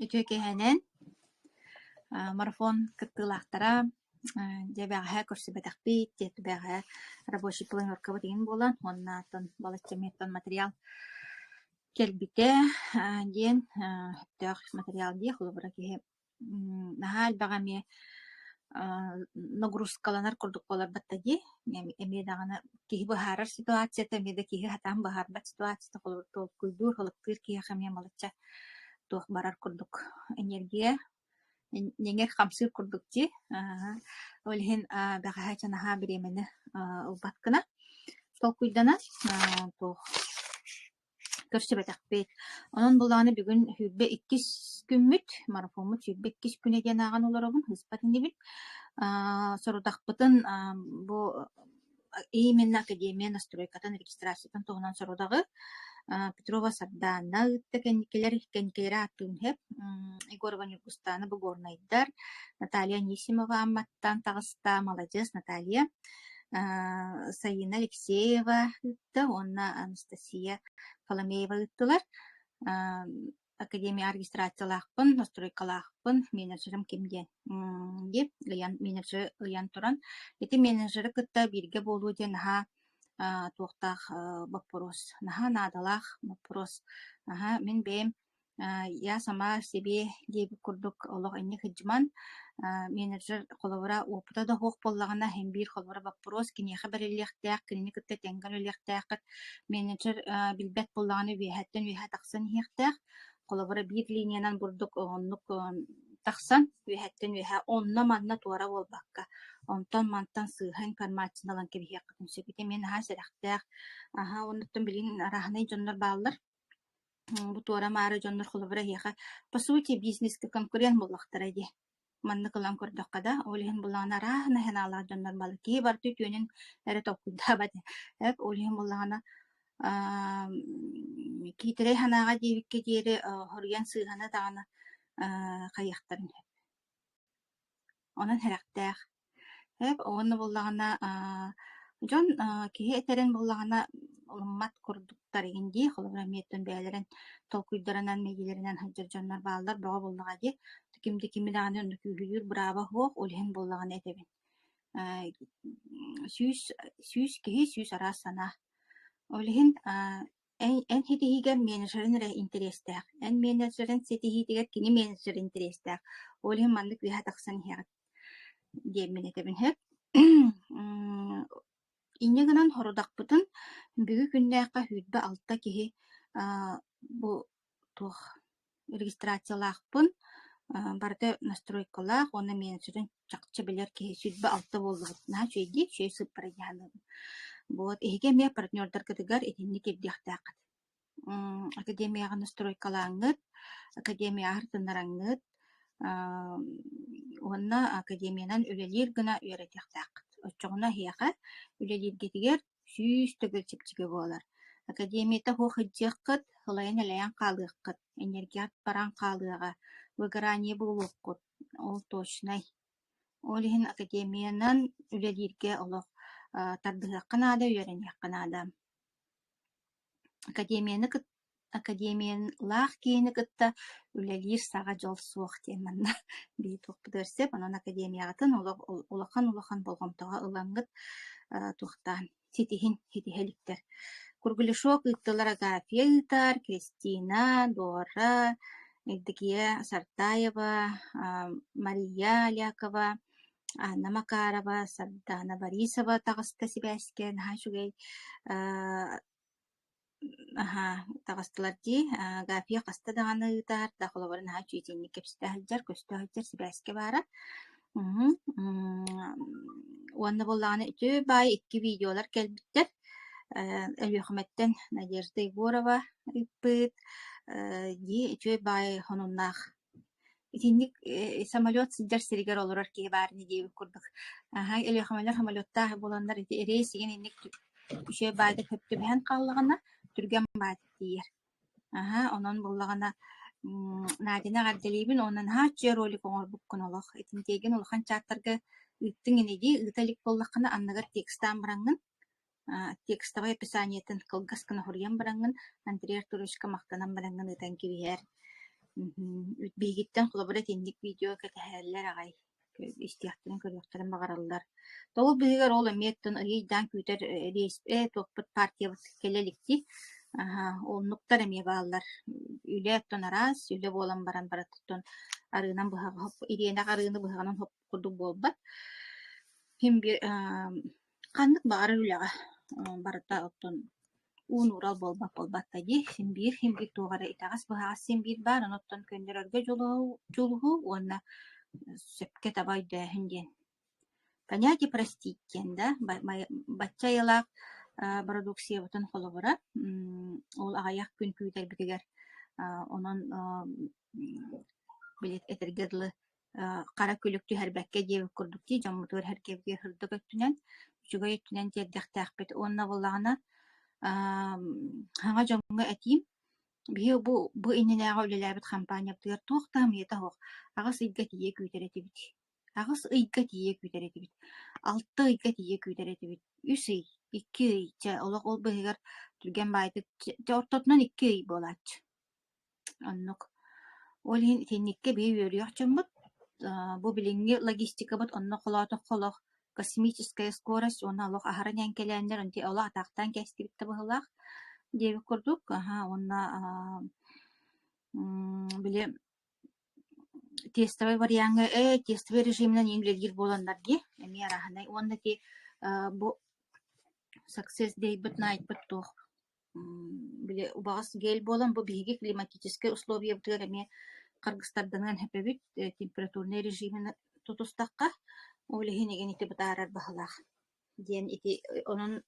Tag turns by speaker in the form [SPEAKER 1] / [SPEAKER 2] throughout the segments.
[SPEAKER 1] үтүөкэһэнэн марафон кыттыылаахтара дьэбээҕэһэ көрсүбэтэхпит диэтибээҕэ рабочий планеркаба тиин буолан оннаатын балаччамиэттэн материал келбите диэн хөттөөх материал дии холобура киһи наһаа элбэҕэмиэ нагрузкаланар курдук буоларбатта ди эмиэ даҕаны киһи быһаарар ситуацията эмиэ да киһи хатаан быһаарбат ситуацията холобур толкуйдуур холоктыыр киһи эмиэ малычча туох барар курдук энергия неңер хамсыр курдукти олхин бэҕэһэ чанаһаа биремени убаткына толкуйдана туох көрсөбөтөхпүт онон булааны бүгүн хүрбе 2 күнмүт марафонмут хүрбе 2 күнэ диэн ааган олоробун хыспат инибит сорудахпытын бу именно академия настройкатын регистрациятын тоҕунан сорудагы Петрова Сардаана ытта кенникелер аттыын хеп Егорова Нюргустана Бугорнайдар Наталья Анисимова амматтан тагыста молодец Наталья Саина Алексеева ытта онна Анастасия Коломеева ыттылар академия регистрациялаахпын настройкалаахпын менеджерим кимден деп менеджер ыян туран эти менеджеры кытта бирге болуу ден туохтаах вопрос наха надалах вопрос мен бэм я сама себе диэби курдук олох энни хыджман менеджер холовара опыта да хоох боллагана hem бир холовара вопрос кинеха берилиэхтээх кинини кытта тенгелилиэхтээх менеджер билбэт боллаганы үөһэттэн үөһэ тахсан иэхтээх холовара бир линиянан бурдук оннук тахсан үөһэттэн үөһэ онна манна туара болбакка онтон мантан сыыха информациялан кебиһиэккытын сөбүтэ мен сэрахтээх оннуттан билин араханы дьоннор бааллар бу туара маары дьоннор холобура иэха по сути бизнеска конкурент боллахтара ди манны кылан көрдөхкада олиһин булаана араахына хенаалаах дьоннор баалы кии барты түүнүн эре толкуйдаабат олиһин булаана киитерэ ханаага диэбикке диэри хоруйан сыыхана даҕаны хайыахтарын онон хэрэхтээх онно буллагана дьон киһи этерин буллагана улуммат курдуктар игинди холобура миэттэн бээлэрин толкуйдаранан мейилеринен хаджар дьоннор бааллар бөҕө буллага ди кимди кими даҕаны онно күүһүлүүр браава хуох олиһин буллагана этебин сүүс киһи сүүс араас санаа олиһин эн хитиһигэр менеджерин эрэ интерестээх эн менеджерин ситиһиитигэр кини менеджер интерестээх олиһин маннык үөһэ тахсан иһэҕит диэммин этебин хэп иннигынан хорудахпытын бүгү күннээхха хүрбэ алта киһи бу туох регистрациялаахпын барда настройкалаах уонна менеджерин чакча билер киһи сүрбэ алта буоллубут наһа чүэйди чүөй сыппара диһаны вот эһиге эмиэ партнердар кытыгар итинни кирдиахтаахат академияга настройкалааҥҥыт академияга тыннараңҥыт уонна академиянан үлэлиир гына үөретиахтааххыт оччоҕуна хиэхэ үлэлииргитигэр сүүс төгөр чипчиге буолар академията хуох ыдьыаххыт хылайан элэйэн хаалыаххыт энергият баран хаалыаҕа выгорание булууккут ол точнай олиһин академиянан үлэлииргэ олох тардыһыаххынаада үөрэниаххынаада академиянлаах киһини кытта үлэлиир саҕа дьол суох диэн манна бии туохпутыарсеп онон академиягатын улахан болгомтоҕо ылаҥҥыт туохтаан хитиһэликтэр кургулешок ыттылар Агафья ытаар Кристина Дора Евдокия Сартаева Мария Алякова Анна Макарова Сардана Борисова таҕыста сибээскэ наһаа үчүгэй тагыстылар ди Агафья хаста даҕаны ытаар да холобура наһаа үчүйтиинник кэпстэһэлдьэр көстөһөлдьэр сибээскэ баара уонна буллаганы үтүө баай 2 видеолар келбиттэр Элюхметтен Надежда Егорова иппыт ди үтүө баай хонуннаах итинник самолет сиддер сиригер олорор киһи баарыны диэбик курдук Элюхмелер самолеттаах буланнар эрэйсигин инник үчүө баайда көптүбэһэн хааллаҕына түргэн баат диир онон буллагана Надина гарделибин онан хаачы ролик оҥорбуккун олох итинтиэгин улахан чааттарга ыттың инеди ыталик боллаххына аннагар текстаан бараңҥын текстовый описаниятын кылгаскына хорьян бараңҥын Андрея Артуровичка мактанан бараңҥын ытан кибиһэр Бигиттен холобура тинник видео кэтэһэллэр агай. Истиахтарын көрүөхтөрүн багараллар. Тоҕул биһигэр ол эмиэттэн ыйыйдаан күтэр рейс туоппут партия келеликти. Олнуктар эмиэ бааллар. Үлэ оттон араас, үлэ буолан баран бараттон арыынан быһага хоп, ириэнэх арыыны быһаганан хоп курдук буолбат. Хим бир ханнык багары үлэҕэ барыта оттон уун урал болбат тади. Хим бир тугара итагас быһагас хим бир бар, оноттон көндөрөргө жолугу уонна сөпке табай дэһин диэн. Понятие простить диэн, да, баччайылаах продукция бутун холобура, ол агаях күн күүтер битигер, онон билет этергедлы кара күлүктү хэрбэкке диэбик курдукти, жоммутугар хэркебге хырдык өттүнэн, үчүгэй өттүнэн тердэхтэхпит, онна боллагана хаңа жомга этиим, бие бу иненээҕэ үлэлээбит компания бытыгар туохтаам ийэтэ хоох, агас ыйга тие күүтеретибит. Агас ыйга тие күүтеретибит. 6 ыйга тие күүтеретибит. 3 ый, 2 ый, олох ол быһыгар түрген баайты, ортотунан 2 ый болаач. Оннук. Ол тенникке бие үөрүөх чомбут, бу билинги логистика бут онно холоох, космическая скорость, онна олох ахара нянкелээннер, онти олох атаахтан кэстибитте быһылаах, диэби курдук, онна биле тестовый варианты, тестовый режимнен иңледир боландар ди, эми араханай, онна ти бу success дейбит найтбыт туох, биле убагас гел болан, бу биһиги климатическое условие бутыгар эми Кыргызстандан хэпэбит температурный режимын тутустакка, олихин еген ити бытаарар баһылаах. Диэн ити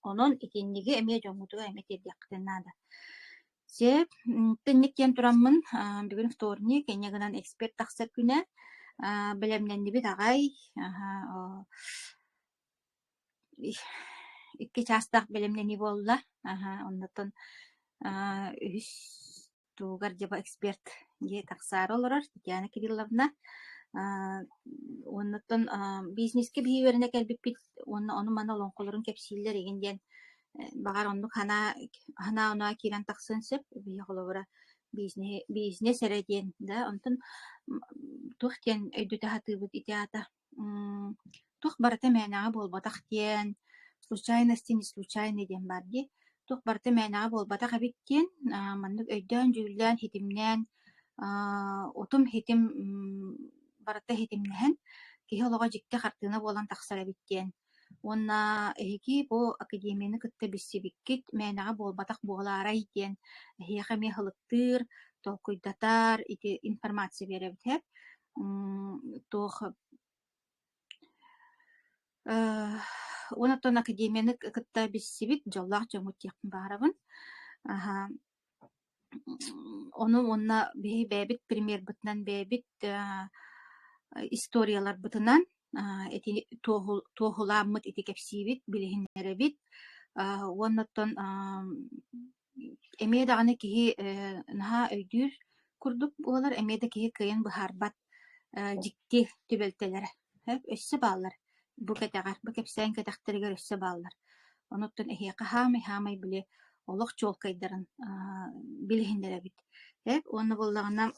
[SPEAKER 1] онон итинниги эми жоңутуга эми тердиэккытен наада. Сеп тенник тиэн тураммын, бүгүн вторник, энегынан эксперт тахсар күнэ, билемненнибит агай, икки частах билемнени болла, оннотон үс тугар жаба эксперт ге тахсар олорор, Татьяна Кирилловна, оннотон бизнеске бийверине келбиппит, оны мана олонколорун кепсииллер егенден багар оннук хана онуа кирен тахсын сеп, бия холовара бизнес эреден, да, онтон тух тен өйдөтө хатыбыт итеата, тух барата мээнага болбатах тен, случайности не случайный ден барди, тух барата мээнага болбатах абиттен, маннык өйдөн жүлдөн хитимнен, отум хитим барата хитимнен, киһи олоҕо дьикти хартыына буолан тахсар абиттен. Онна эһиги бу академияны кытта биссибиккит мээнага буолбатах буолаарай диэн эһиэхэ эмиэ хылыктыыр, толкуйдатар, ити информация беребит хэп. Туох онотон академияны кытта биссибит дьоллаах дьоҥут диэхпин баарабын. Ону онна биһи бэбит пример бытынан бэбит историялар бытынан эти туохулааммыт ити кепсиибит, билиһиннеребит. Оннотон эмиэ даҕаны киһи наһаа өйдүүр курдук буолар, эмиэ да киһи кыйын быһаарбат дьикти түбэлтэлэр. Өссө бааллар. Бу кэтэҕэр, бу кэпсээн кэтэхтэригэр өссө бааллар. Онуттан эһиэхэ хаамай биле олох чуолкайдарын билиһиннеребит. Онно буллагана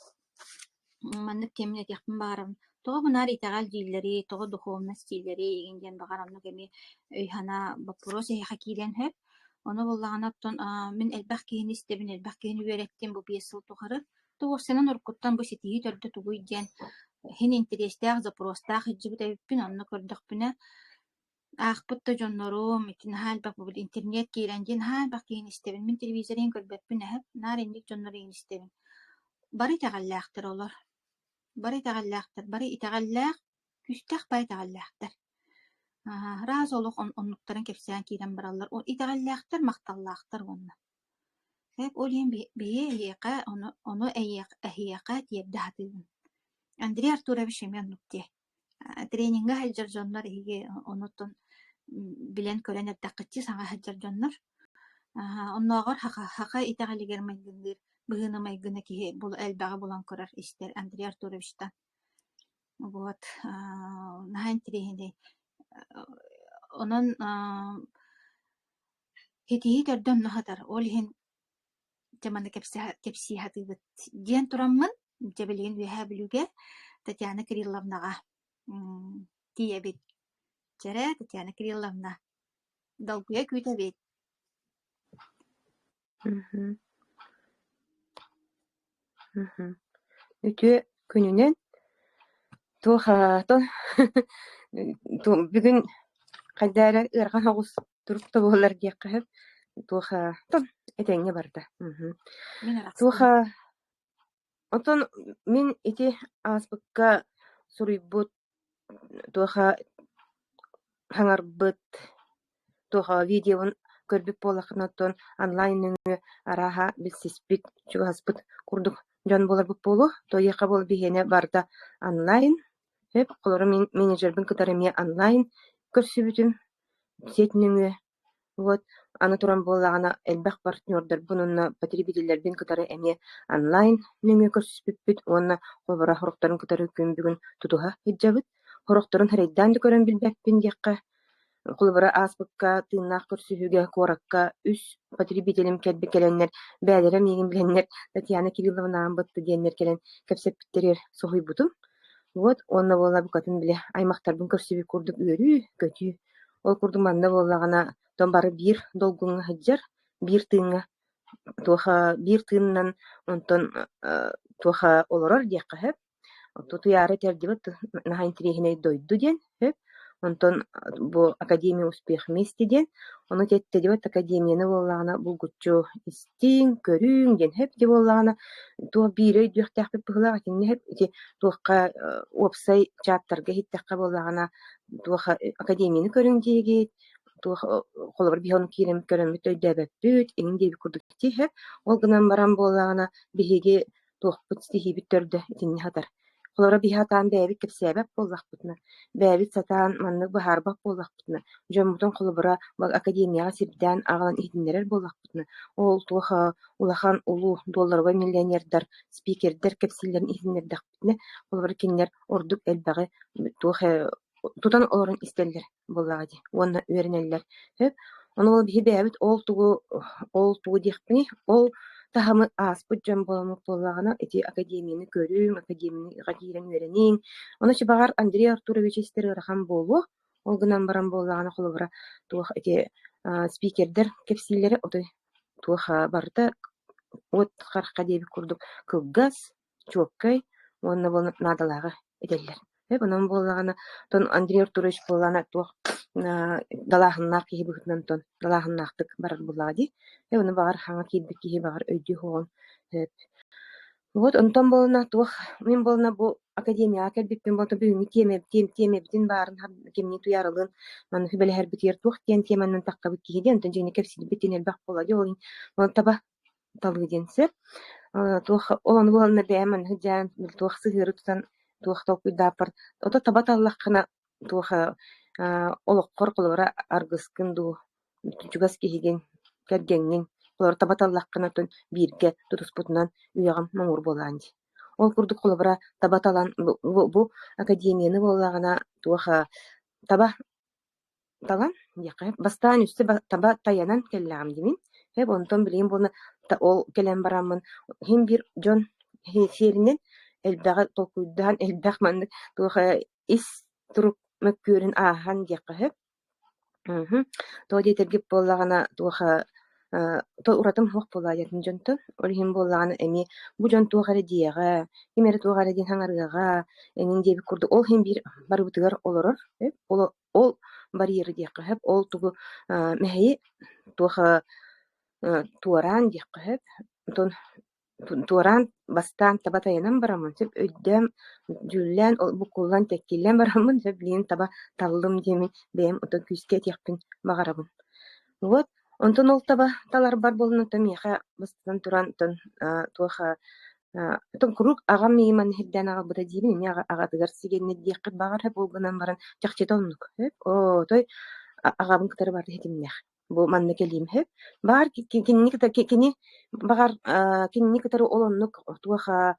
[SPEAKER 1] маннык кемин этиэхпин баарам. Тоҕо бунаар итаҕал дииллери, тоҕо духовность дииллери егинден багарамнык эми өйхана вопрос эһиэхэ киирэн хэп. Ону буллагана оттон мин элбэх киһини истебин, элбэх киһини үөрэттим бу 5 сыл тухары. Тугуссанан уркуттан бу ситиһи төрдө тугуй диэн хин интерестээх запростаах ыджыбыт эбиппин, онно көрдөхпүнэ аахпыт да дьоннорум, итин хаалбах бу интернет киирэн диэн хаалбах киһини истебин, мин телевизорин көрбөппүн эһэп, наар инник дьоннорин истебин. Бары итаҕаллаахтар олор. Бары итаҕаллаах, күстэх бай итаҕаллаахтар. Раз олох оннуктарын кепсээн киирэн бараллар. Итаҕаллаахтар, макталлаахтар уонна. Ол иэн бие эһиэхэ, ону эһиэхэ тиэрдэ хатыыбын. Андрей Артурович эми оннуктие. Тренингга халдьар дьоннор иһиги онуттун билэн көрөн эрдэххитчи саҥа халдьар дьоннор. Оннооҕор хаха итаҕалигэр майгынныыр, быһыны майгына киһи бул элбэҕи булан көрөр истер Андрей Артуровичтан. Вот. Наһаа интересный. Онон хитиһи төрдөн наһатар. Ол иһин жаманы кепсиһатыыбыт диэн тураммын. жебелеген үөһэ бүлүгэ Татьяна Кирилловнаға тиебит. Жара Татьяна Кирилловна долгуя күтәбит.
[SPEAKER 2] Үтүө күнүнен туохаатон бүгүн кайдаара ырган огус турукта болар диэккэһэп туохаатон этеңҥе барда.
[SPEAKER 1] Мен арахстым.
[SPEAKER 2] Туоха отон мин ити ааспыкка суруйбут туоха хаңарбыт туоха видеон көрбүк буолаххынаттон онлайн нүҥү арааха билсиспит чугаспыт курдук дьон буоларбыт буолу тойыаха буол биһиэне барда онлайн хэп холоро менеджербин кытары эмиэ онлайн көрсүбүтүм сеть нүҥү вот аны туран буоллаҕана элбэх партнердарбын онна потребительлербин кытары эмиэ онлайн нүҥү көрсүспүппүт уонна холбара хорохторун кытары күмбүгүн тутуһа ыджабыт хорохторун харайдаан да көрөн билбэппин диэххэ Холбара ааспыкка тыыннаах көрсүһүүгэ куоракка үс потребителим кэлби келеннер бээлэрэ миигин биленнер Татьяна Кирилловна аамбытты диэннер келен кэпсэппиттерер соһуйбутум. Вот онна буолла букатын биле аймактарбын көрсүбү курдук үөрүү көтүү. Ол курдук манна буоллагана тон бары бир долгуңа хаджар, бир тыыңа туоха бир тыыннан онтон туоха олорор диэккэһэп. Туяары тердибэт наһа интересинэй дойду диэн хэп. Онтон бу Академия успех вместе диэн ону теттедибэт академияны буоллагана булгуччу истиң көрүүң диэн хэп ди буоллагана туо биирэй дүөхтээхпит быһылаах атинне хэп ити туохка уопсай чаттарга хиттекка буоллагана туоха академияны көрүң диэгит туох холобор биһон киирем көрөмүт өйдөөбөппүт эҥин диэби курдук ти хэп ол гынан баран буоллагана биһиги туохпут стихибит төрдө итинне хатар холора биһатаан бээбит кэпсээбэп буоллахпытына бээбит сатаан маннык баһаарбах буоллахпытына дьоммутун холобора академияга сирдээн аҕалан иһитиннэрэр буоллахпытына ол туоха улахан улуу $, миллионердар спикердер кэпсиллэрин иһитиннэрдэхпитне холобора кинилэр ордук элбэҕи туоха тутан олорун истэллэр буоллаҕа ди уонна үөрэнэллэр хэп ону ол биһи бээбит ол тугу диэхпини ол таһамы ааспыт дьон боломут буоллаҕана ити академияны көрүүң академияга киирэн үөрэнииҥ ону чыбаҕар Андрей Артурович истер ыарахан буолуо ол гынан баран буоллаҕана холобора туох ити спикердер кэпсиллэри отой туоха барыта вот харха диэбит курдук кылгас чуоккай уонна буолна наадалааҕы этэллэр хэп онон буоллаҕана тон Андрей Артурович буоллаана туох далаахыннаах киһи быһытынан тон далаахыннаахтык барар буллаҕа ди уну баҕар хаҥа киирбит киһи баҕар өйдүү хуоҕун хэп вот онтон буолна туох мин буолна бу академияга кэлбиппин буолта бүгүҥҥи тиэмэбитин баарын кимни туйаарылыын манна хүбэлэһэрбитигэр туох тиэн тиэманнан таккабыт киһи диэн онтон дьиҥни кэпсилбитин элбэх буола ди ол таба талыы диэн сөп туох олону буолна бээн манна хыдьаан туох сыһыыры тутан туох толкуйдааппар ото таба таллаххына туоха олоққор холора аргыскын дуу чугас киһигин кэргэҥҥиҥ холора таба таллаххынатын бииргэ тутуспутунан үөҕэм моҥур буолаан ди ол курдук холобара таба талан бу академияны буоллаҕана туоха таба талан диэхэ бастаан үстэ таба таянан кэллэҕим димин хэп онтон билигин буолна ол кэлэн бараммын хин бир дьон сиэринэн элбэҕи толкуйдаан элбэх маннык туоха ис турук мөккүөрүн аахан диэхэ хэп тоо диэтэргип буоллаҕана туоха то уратым хуох буолаадьатын дьонтон олиһин буоллаҕана эми бу дьон туохара диэҕэ кимэри туохара диэн хаҥарыаҕа эҥин диэбит курдук ол хин биир барыбытыгар олорор ол барьеры диэхэ хэп ол тугу мэһэйи туоха туораан диэхэ хэп тон туораан бастаан таба таянан барамын сөп өйдөм дьүллэн буккуллан тэккиллэн барамын сөп билигин таба таллым диэмин бэйэм отон күүскэ этиэхпин баҕарабын вот онтон ол таба талар бар болун онтон миэхэ бастан туран тон туоха тон курук агам мииман хирдээн аҕалбыта диибин эмиэ аҕатыгар сигенни диэххит баҕар хэп ол гынан баран чахчыта оннук хэп той аҕабын кытары барды хитимнэх бу манна келиим хэп баар кини баҕар кинини кытары олоннук туоха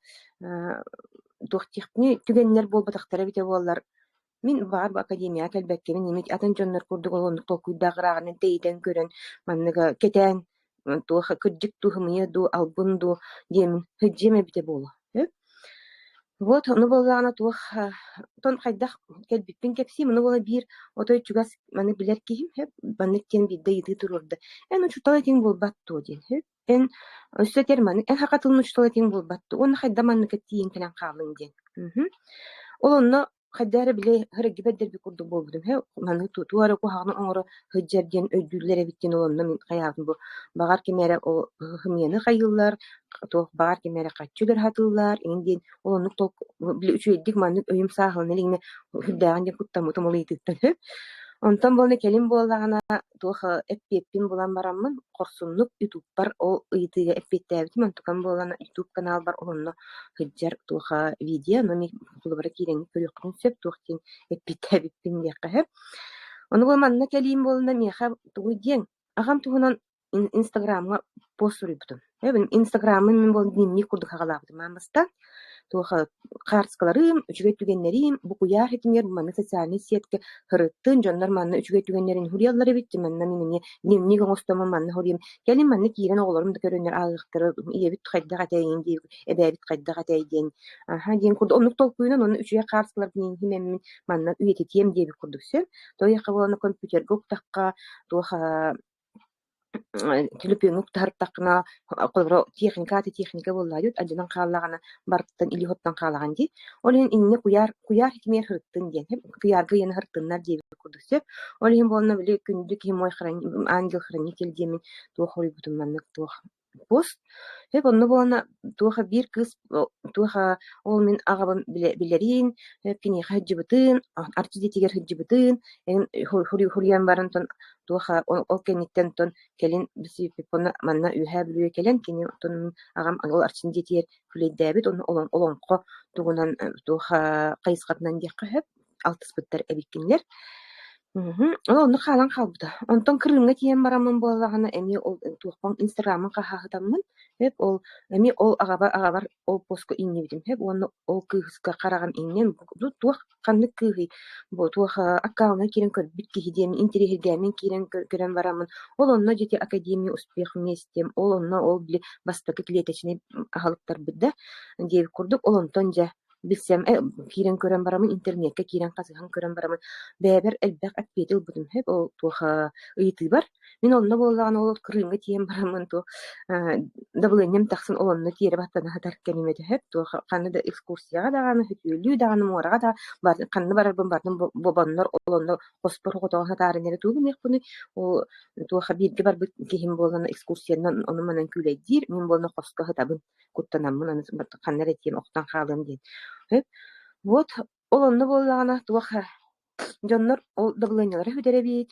[SPEAKER 2] туох тиэхпини түгэннэр буолбатахтара бите буоллар мин баар бу академияга кэлбэккемин имит атын дьоннор курдук олоннук толкуйдаагыраагынан тэйитэн көрөн манныга кетээн туоха кырдьык туу хымыйа дуу албын дуу диэмин хыджиэм эбите буолу Вот, ну была она тух, тон хайдах келбиппин кепси, ну была бир, отой чугас маны билер кихим, хеп, маны кен бидде иди турурда. Эн учутала тин бол батту ден, хеп. Эн өссетер маны, эн хакатылын учутала тин бол батту. Он хайда маны кеттиин кенен калын ден. Ол онно хайдары биле хырыгы беддер би курдук болбудум. Хеп, маны туара ку хагны оңоро хөджер ден өйдүллере биттен ол онно мен каябын бу. Багар кемере о хымыны кайыллар, туох багар кемере каччулар хатыллар, индин олонук тол биле үчүйдик маннык өйүм саахылын элиңне хүрдээген ден куттамутум олыйтыттан. Онтон болны келин буолагана туоха эппиэппин булан бараммын корсуннук ютуб бар ол ыйтыга эппиэттээбитим онтукан буолана ютуб канал бар олонно hyдьар туоха видео но ми кулубара кииреңи көрүөхкүн сөп туохтин эппиэттээбиппин диэкка хэп. Ону бул манна келин буолна миэха тугу диэн агам тугунан инстаграмга пост урuyбутум. Инстаграмын мен бол дневник курдук хагалаабытым амаста туоха каарскаларым, үчүгэй түгеннерим, букуяар хетимер манна социальный сетке хырыттын, жоннор манна үчүгэй түгеннерин хурияллары битти, манна мине дневник оңостомо манна хурим. Келин манна киирен оголорум да көрөннер агыктыры, иебит хайдага тайын дип, эбэбит хайдага тайден. Аха, ден курду онук толкуйнан, onu үчүгэй каарскалар дин химемин манна үйететием диэби курдуксу. Тояка болана компьютерге уктакка, туоха телепеңүк тартакна колбро техника боллайыт ажынан кааллагана барттан или хоттан каалаган ди олин инне куяр хикмер хырттын ден куярга яна хырттыннар диби курдусеп олин болна биле күндүк химой ангел хранитель демин тухой бутуманнык тух пост хеп онно болна туха бир кыз туха ол мен агабын билерин кини хаджыбытын артидетигер хаджыбытын хуриян барантон туха ол кенниттен тон келин биси пипона манна үһә билүе келен кини тон агам ол артидетигер хүлейдәбит оны олонко тугунан туха кайыскатнан дикка хеп алтыспыттар эбиккинлер. Onu kalan kalbıda. Ondan kırılınga tiyen baramın boğalağına emi ol tuğpan Instagram'ın kahahıtamın. Hep ol emi ol ağabar ol posko inni bidim. Hep onu ol kıhıska karagan innen. Bu tuğ kanlık kıhı. Bu tuğ akkauna kiren kör bitki hidemin interi hidemin kiren kören baramın. Ol onna jeti akademiya успех вместе. Ol onna ol bile bastakı клеточный ahalıktar bidde. Diye kurduk. Ol ondan bilsem kiren kören baramın internetke kiren kasıhan kören baramın bäber elbek atpetil budum hep o tuha ıyti var. Min onna bollagan ol kırınga tiyen baramın tu dabılenem taksın olonna tiyere battana hatar kelimede hep tuha kanı da ekskursiyaga dağanı hütülü dağanı moraga da bar kanı barabın bardım bobanlar olonna hospor hotoğa hatarınere tuğum bunu o tuha birge bar kihim bollana ekskursiyandan onu manan küleydir. Min bolna hoska hatabın kuttanamın anı kanere tiyen oktan kalım diye. Hep вот олонно боллагана туаха дьоннор ол дагылыйнялары хүдере биит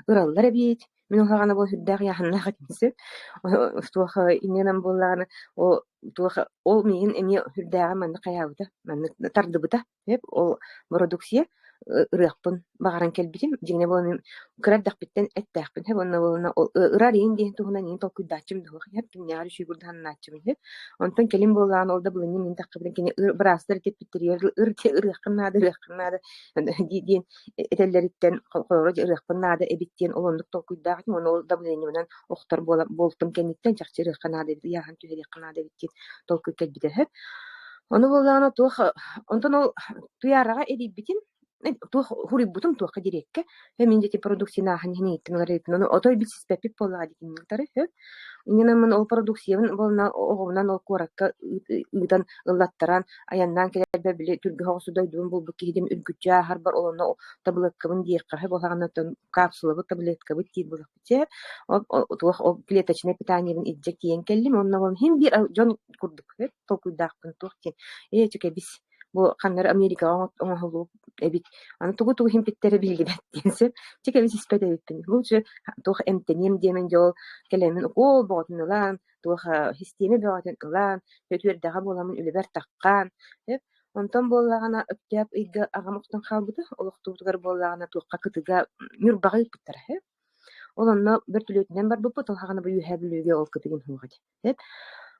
[SPEAKER 2] ыраллары биит мен олхагана бол хүддаах яханнаха кимсе туаха иненам боллагана о туаха ол миин эми хүддаага манны каябыта манны тардыбыта хеп ол продукция ырыакпын багаран келбитим жигне болон кыраддак биттен эттаакпын хеп онно болона ырар иин диэн тугунан иин толкуйдаачым дух хеп кимнеари шүйгурдааннаачым хеп онтон келин боллаган олда былыны мин таккыбын кини брастер теппиттер ырыаккыннаада диэн этеллериттен колоро ырыакпыннаада эбиттен олондук толкуйдаачым ону олда былыны менен охтор болтум кенниттен чакчы ырыаккыннаада эбит яхан түһэриаккыннаада эбиттен толкуй келбите хеп ону боллагана туох онтон ол туярага эдибитин туох хуриббутум туохка дирекке мен дети продукцияна ханихнииттимилер но отой битсиз пеппип боллаға дикинниктары иненамын ол продукциябын болна оғунан ол куоракка ыытан ыллаттаран аяннан келербе биле түргү хоосудойдуун булбу киһидим үргүччаа харбар олонно табылыккабын диекка боллаганнан капсулабы таблеткабы тиир булакпытер туох ол клеточный питаниебин иддек тиен келлим онно болон хим бир жон курдук толкуйдаакпын туох тиен чөке бис бу каннар Америка оңохолуп эбит аны тугу химпиттере билгибет динсе чеке бис испедебитпин бул же туох эмтенем демен жол келемин ол ботунлан туох системе ботунлан төтүердага боламын үлебер таккан деп онтон боллагана өктеп ыйга агамыктан калбыты олоктубутугар боллагана туокка кытыга мюрбагы питтер олонно бир түлөтүнөн бар буппут ол хагана бу үһэ билүүгө ол кытыгын хугат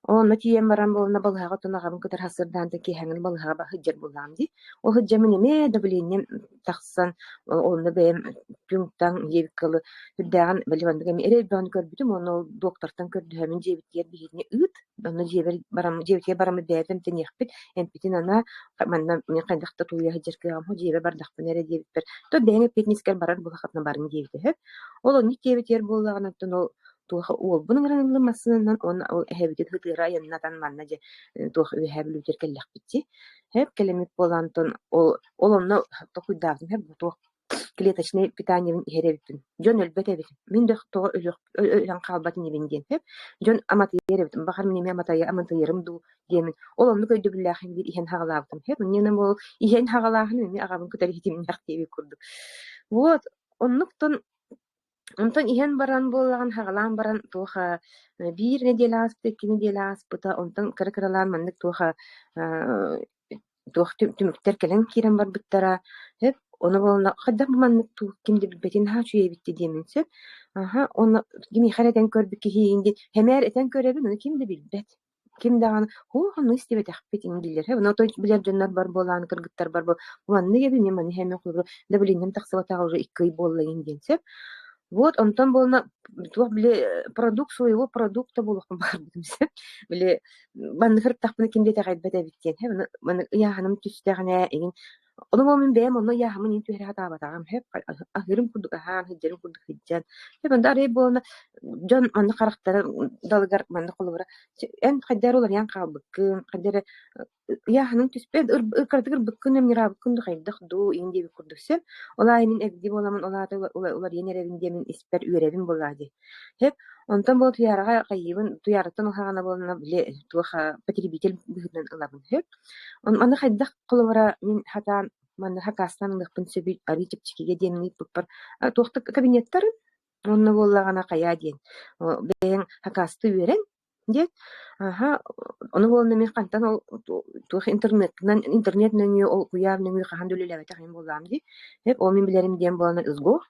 [SPEAKER 2] Онна тием баран болна балыга тонагабын кытар хасырдан та киһәңин балыга ба хыджар булам ди. Ол хыджамын эме давлением тахсан онна бэм пюнктан евкалы хүрдәгән белгәндәге эре бан көрбүтүм оны доктордан көрдүһәмин жебиттер бигне үт. Онна жебер барам жебитке барам бәдем тенехпит. Энпитин ана манна мен кайдакта туя хыджар кыгам хо жебер бардакпын эре жебиттер. То бәңе петнискер барар булахатна барын жебитер. Ол ни жебитер буллаган ол туох уол бунун гранылы массынынан он ол эһэбитит хытыра яннатан манна же туох үһэбилүүтер келлэхпитти хэп келемит болантон ол онно токуйдаахтым хэп туох клеточный питаниевин иһэребитин дьон өлбөтебит мин дэх тоо өлөн хаалбатын ибиндиен хэп дьон аматыйеребитин бахар минеме аматайы амантыйырым ду диэмин ол онну көйдү билээхин бир иһэн хагалаабытым хэп ненем ол иһэн хагалаахын ми агабын көтөр хитимнях диэби курдук вот оннуктон онтон иһэн баран буоллаган хагалаан баран туоха биир неделя аспыта икки неделя аспыта онтон кыры-кыралаан маннык туоха туох түмүктер келен киирен барбыттара хэп ону болна хаддам маннык туох кимди билбетин ха чуебитти диэмин сөп аха ону кими харэтен көрбүк киһиинди хэмээр этен көрөбүн ону кимди билбет ким даган хону истебетахпит индилер хэп ону той билер дьоннар бар буолаан кыргыттар бар бул манны эбине мани хэме кулу да билинем тахсыбатага уже иккый буолла индиен сөп вот онтон болна туох биле продукт своего продукта болохун барбытым биле банныхыр тахпыны кимде тагайбата биттен хэп маны яханым түстэгне эгин onu momin bem onu ya hamın intu her hata batağım hep ahırım kurduk ahan hıccarım kurduk hıccan hep onda arayıp bolna jon andı karakteri dalgar mandı kolubara en kaddar olar yan kalbıkkın kaddere ya hanım tüspe ırkardıgır bıkkın emni rabıkkın du kaydık du indi bir kurduk sep olay emin evdi bolamın olar yener evinde min isper üyerevin boladı hep ondan bol tuyaraga kayıbın tuyaratan olağana bolna bile tuha patribitel bühüden alabın hep аны хайдах коловара мин хатан манна хакастан лыхпын сөбү аритипчикиге демни пуппар тохта кабинеттарын онно боллагана кая ден бен хакасты үйрен дет аха ону болна мен кантан ол тух интернетнен ол куявнен хахан дөлелебе тахин болам ди хеп о мен билерим дем болна ызго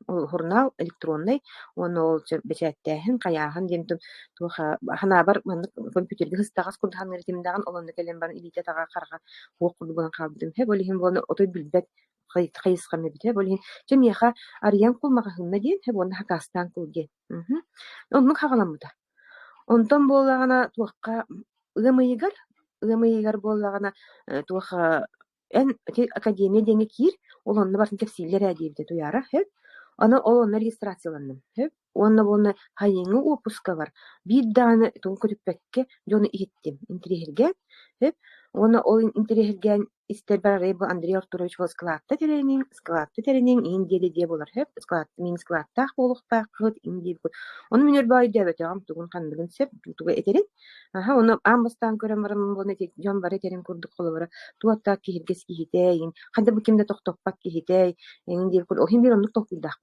[SPEAKER 2] ол журнал электронный оны ол бечәттәһен каяһын димтем туха хана бар мен компьютерге хыстагас курдан ретимдаган олонда келен бар илите тага карга окуду булан калдым хе болихин болны отой билбет кайысканы бите болихин жемияха ариян кулмага хынна ден хе болны хакастан кулген онну хагаламыда онтон боллагана туакка ымыйгар боллагана туха эн академия деңе кир олонны бартын тефсиллер әдебите туяра хе Аны олонна регистрацияланным. Онна болна хайыңы опуска бар. Bir даны тон көтүппекке жону иттим. Интерьерге. Оны ол интерьерген истер бар Рейбл Андрей Артурович бол складта теренин индиде де болар. Склад мин складтах болукпак кыт инди. Оны минер бай дебет ам тугун кандыгын сеп туга этерин. Аха оны амбастан көрөмөрөм бону тек жон бар этерин курдук колобара. Туатта киргес кихитейин. Кандай бу кимде токтоппак кихитей. Инди кул охин бир онук токуйдак.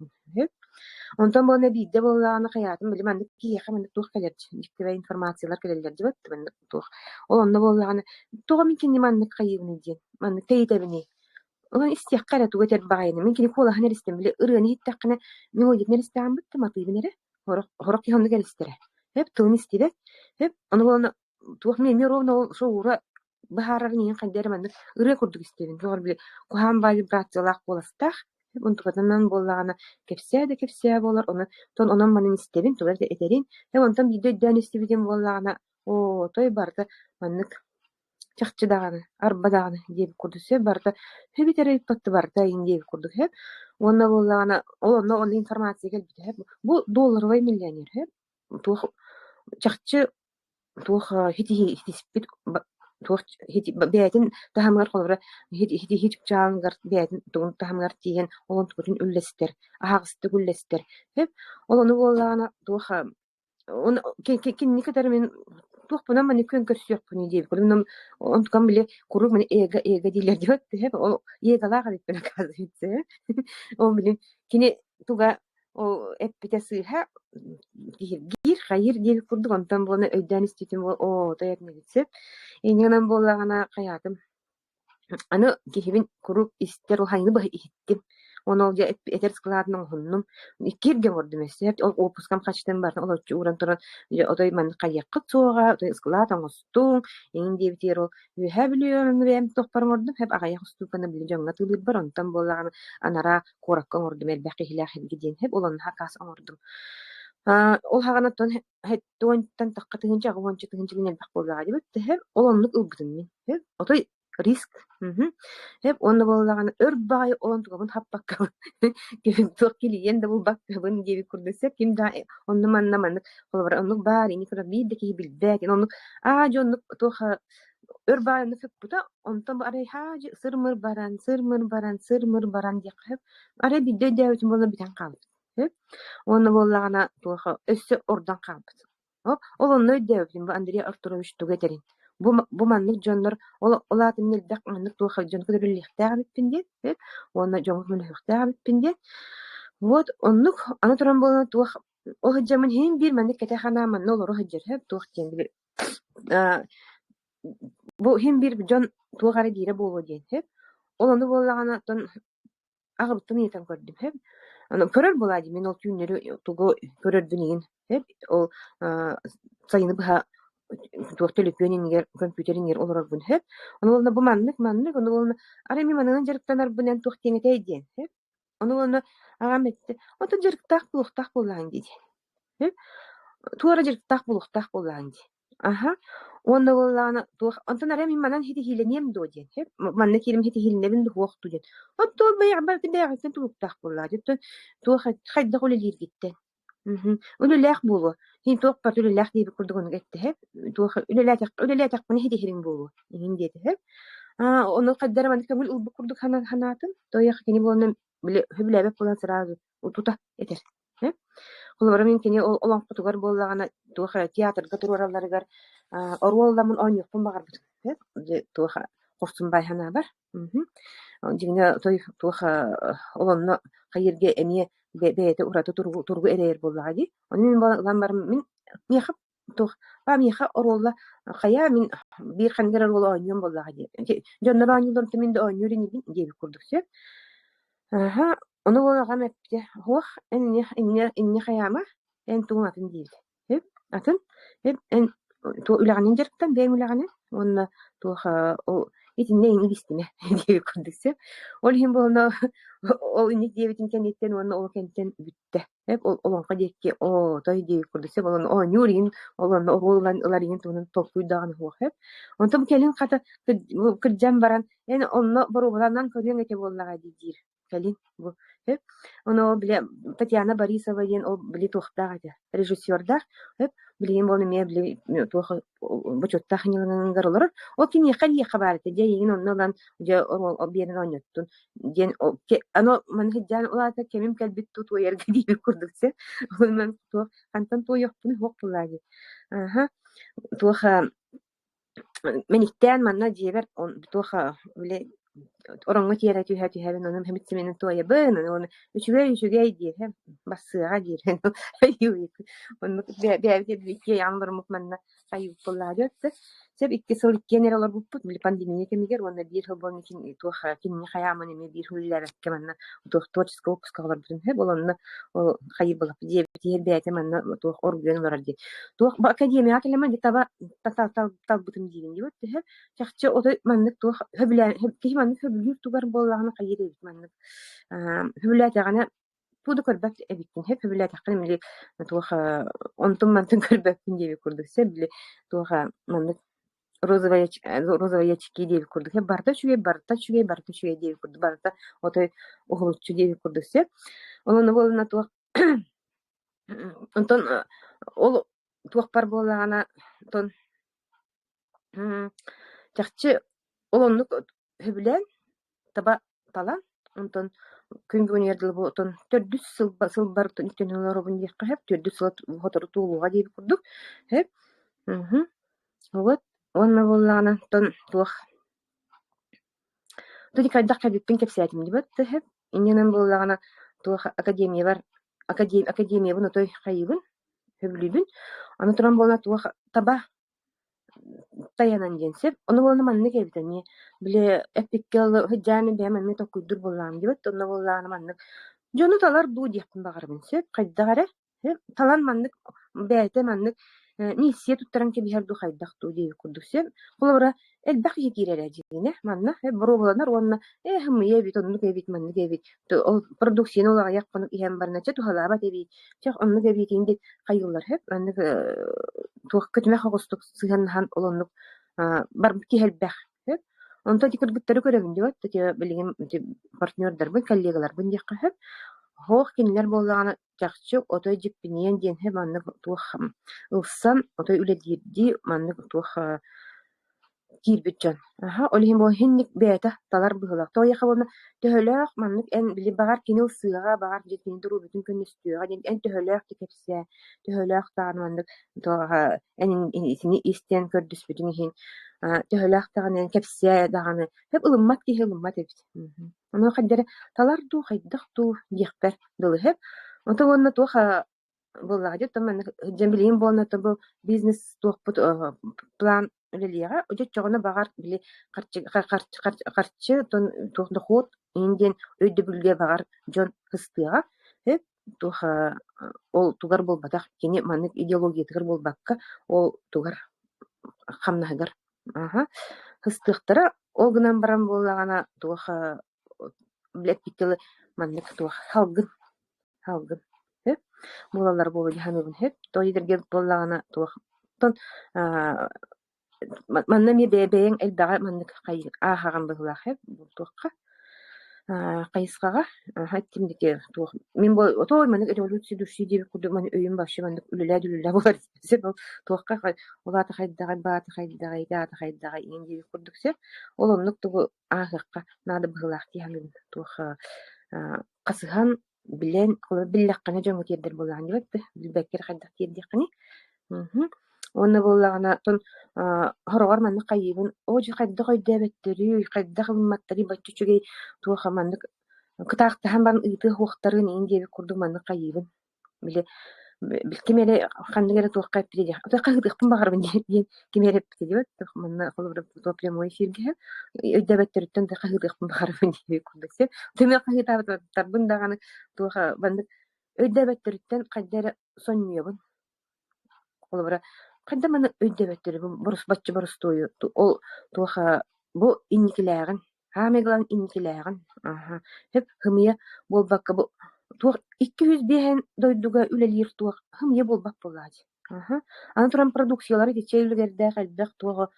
[SPEAKER 2] Онтон болна бидде боллаганы каятым билим андык киеха мен тух келер. Дикте информациялар келерлер дибет мен тух. Ол онно боллаганы туга мен кине маннык кайыбын ден. Маннык тейдебини. Олан истияккара туга тер багайны. Мен кине кола ханеристем биле ырыны хиттаккына мен ол гетнеристем битте матыбынере. Хорок йонды келистере. Хеп тын истибет. Хеп ону болна тух мен ровно шоура бахарар нин кандер маннык ыры курдук истебин. Жогор биле кухан вибрациялак боластах. Онтугатынан боллагана кепсә болар оны тон онан манын истебин тугар да этерин онтан бидө дан истебиден боллагана о той барда маннык чакчы даганы арба даганы деп курдусе барда хебитере патты барда инде курдук хеп онна боллагана оны информация келбит хеп бу долларовый миллионер хеп тух чакчы тух хити спит тух хити бәйтин тахамгар колора хити чаангар бәйтин тун тахамгар тиген олон түгүн үллестер агысты үллестер хеп олону боллагана тух он кинни кадar мен тух бунан мани көн көрсөк буни деп көрүнөм онткан биле куру мени эга дилер деп хеп ол эгалага деп казыйт ол биле кине туга о эпитеси ха гир хайыр деп курдук онтан бону өйдөн истетим о таяк негитсеп эңенен боллагана каятым аны кихибин куруп истер хайны бах иттим Onu olca eter skladının hunnum. İkirge vurdum esse. Hep opuskam kaçtım bardan olçu uğran turan. Oday man kayakıt soğuğa. Oday skladan ostun. Eğin diye biter ol. Ve biliyorum ben tohpar vurdum. Hep ağayak ostu kana bile jonga tılır bar ondan bolağını anara korakkan vurdum. Elbaki hilahil gidin. Hep olan hakas vurdum. Ol haganattan het tuantan taqqatınca agwançatınca minel bak bolağını. Hep olanlık ılgıdın min. Hep oday risk. Hep onu bolağını örbay olan tuğabın happakka. Gibi tuğkili yende bu bakkabın gibi kurdese kim daha onu mannamanık. Olur onu bari ni kadar bir de ki bilbek. Onu ağacı onu tuğa örbay onu fik buta. Ondan bu araya hacı sırmır baran diye hep. Araya bir de devletin bolla biten kaldı. Hep onu bolağına tuğa össe oradan kaldı. Hop onu devletin bu Andrea Arturoviç tuğeterin. Bu manlık canlar ola minel bak manlık tuğa can kadar lihtar bitpinde. Hep onu can kadar lihtar bitpinde. Вот оннук аны туран болна туох ол хыджамын хин бир маннык кетехана манна олоро хыджар хеп туох теңги бу хин бир жон туогары дире боло ден хеп ол ону боллагана тон агыбыттын иетен көрдүм хеп аны көрөр була ди мен ол түйүннөрү тугу көрөрдүнүгүн хеп ол сайыны быха туох телефонин компьютерин олорорбун хеп ону болна бу маннык ону болна ара ми манынан жарыктанар бунен туох теңете ден хеп ону болна агам этти ото жарыктак булуктак боллаан диди туора жарыктак булуктак боллаан ди аха онда боллаана туох онтон ара ми манан хити хиленем до ден хеп манна кирим хити хиленебин ду хуокту ден отто баягбар кидеягын тулуктак боллаа ден туох хайда холе лир гитте үлелээх болу хин туох бар үлелээх диби курдугун гетте хеп туох үлелээх мани хити хирин болу ин деди хеп onu kadar kabul ulbu kurduk hanatın toya kini bolun bile hüblebe polan sırası ututa yeter he kullara min kini olan kutugar bollagana toya teatrga turarlar gar orwollamın oynayıpın bagar bit he toya kursun bay hana bar jigina toya olanna hayırge emiye beyete urata turgu erer bollagi onu min lambar min miyakap тух памиха ороlla хая мин бир хангер рол ойньон боллага ди жоннор ойньон тимин де ойньорин диби курдуксе аха ону болага мепте хох энне хаяма эн тума тин диил хеп атын хеп эн ту улаганын жерктен бем улаганы онна туха о итинне ингилистиме диби курдуксе ол хим болно ол иник дебитин кенеттен онна ол кенттен бүтте hep olonqa dekki o toy diye kurduse balon o nyurin olan oğlan olarin tunun topuydan ho hep onta bu kelin kata kırcam baran yani onno barobalandan körüyen ete bollaga didir kelin bu hep onu bile Tatiana Borisova diyen o bile toxtaga da rejissörda hep bileyim onu me bile tox bu çotta hınılının garılır o kini xali xabarete deyin ondan je o birini oynattın den o ano man hidjan olata kemim kalbit tut o yerge diye kurdukse ondan tox kantan to yoqpun hoqpuladı aha tox menikten manna jeber on tox bile oranга тиэра түһэн онун хэмитсименин туая бын onu üçüge diye hem basığa diye onu bir yanlarımık manna kayıp bulladı sep iki sol generalar bu put pandemiye kemiger onu bir yıl bunun için tuha kinni hayamın emi bir hüller kemanna toçska opskalar bütün hep onu o kayıp bulup diye beyte manna tuh organlar diye tuh akademiya kelime taba tal bütün diye diyor hep çakçı o da manna tuh hebler hep ki manna yurtugar bollağını kayıt etmanlık. Hübülat yani tuğdu körbek ebittin. Hep hübülat hakkında bile tuğha ontum mantın körbektin diye kurduk. Sebli tuğha manlık rozovaya çiki diye kurduk. Hep barta şüge diye kurduk. Barta otay oğulutçu diye kurduk. Onun boluna tuğha onton ol tuğha par bollağına ton çakçı olonluk hübülen таба талан онтон күнгө өнердил бу отон 400 сыл бар төнөлөр бун дикка хеп 400 сыл хотору туулуга дейт курдук хеп вот онна боллана тон тух туди кайдак кабиппин кепсиятим дибет хеп инненен боллагана тух академия бар академия буну той кайыбын хөблүбүн аны туран болна тух таба таянан денсеп, оны болна манны кебитени, биле эпиккел хыджаны бе манны токуйдур боллам дибет, оны болланы манны. Жону талар ду диэппин багарбын сеп, хайдагара, талан маннык бэйте маннык миссия туттаран кебихер ду хайдах ду диби курдук сеп, холора элбах жекирere жигине, манна, бро боланар, онна, хым ебит, онну кебит, манны кебит, ол продуксияны олага якпын иhem барнача, тухалаба тебит, чак онну кебит инде кайылар хеп, маннык туох көтүмэ хогостук сыганнахан олоннук бар киһэлбэх хеп, онто тикыргыттары көрөбүн дибат, те билигим партнердар коллегаларбын диэкка хеп, хоох кинилер боллагана жакчы отой жиппинен диэн хеп маннык туох ылсан отой үледирди маннык туох киирбитчен. Олихим бо хинник бэта талар быһылак. Тояха болна төһөлөөх маннык эн били багар кинил сыга багар жетин дуру бүтүн көннөстүгө ден эн төһөлөөх текепсе төһөлөөх таган маннык тоha эн исини истен көрдөс бүтүн хин төһөлөөх таган эн кепсе даганы хеп ылыммат ки ылыммат эбит. Аны хаддер талар ду хайдах ду дихпер дылы хеп. Онто онна тоха буллагы таман жембилин болна табы бизнес тохпут план үлелиэҕэ өдьөт чоҕуна баҕар били харчы доход индиэн өйдө бүлгэ баҕар дьон хыстыаҕа туха ол тугар болбатах кини маннык идеологиятыгар болбакка ол тугар хамнаһыгар хыстыахтара ол гынан баран боллагана туха билеппиттелы маннык туха халгын булалар болу диханыбын тойдерге боллагана туха манна ми бэйэн элбэҕэ маннык аахаган быһылаах туохха кайыскага хаттимдики туох мин отой маннык революция души диби курду ман өйүм башы маннык үлэлэ болар сеп туохка улаата хайдагай баата хайдагай даата хайдагай ин диби курдук сеп ол оннук тугу аахыкка наада быһылаах тиһалын туох касыхан билен биллаккана жоңу тиердер болаан дибет билбеккер хайдак тиердиккани онна боллагана тон хорогор маннык кайыбын ожи кайда койдебеттери кайда кылматтары баччучугей туоха маннык кытаактахан баран ыйты хуактарын индеби курду маннык кайыбын биле кимере ханныгере туокка пиреди ата кайдыкпын багарбын диен кимере пиреди манна колобра прямой эфирге өйдебеттериттен да кайдыкпын багарбын диби курдусе теме кайдабын даганы туоха маннык өйдебеттериттен кайдара сонньёбун колобра кайда мана өйдөбөттөр борус баччы борустою ол туха бу инникилэгин хамеглан инникилэгин хеп хымия болбакка бу тух 200 бehen дойдуга үлелир тух хымия болбак боллади аны туран продукциялары кечейлигерде калбак туга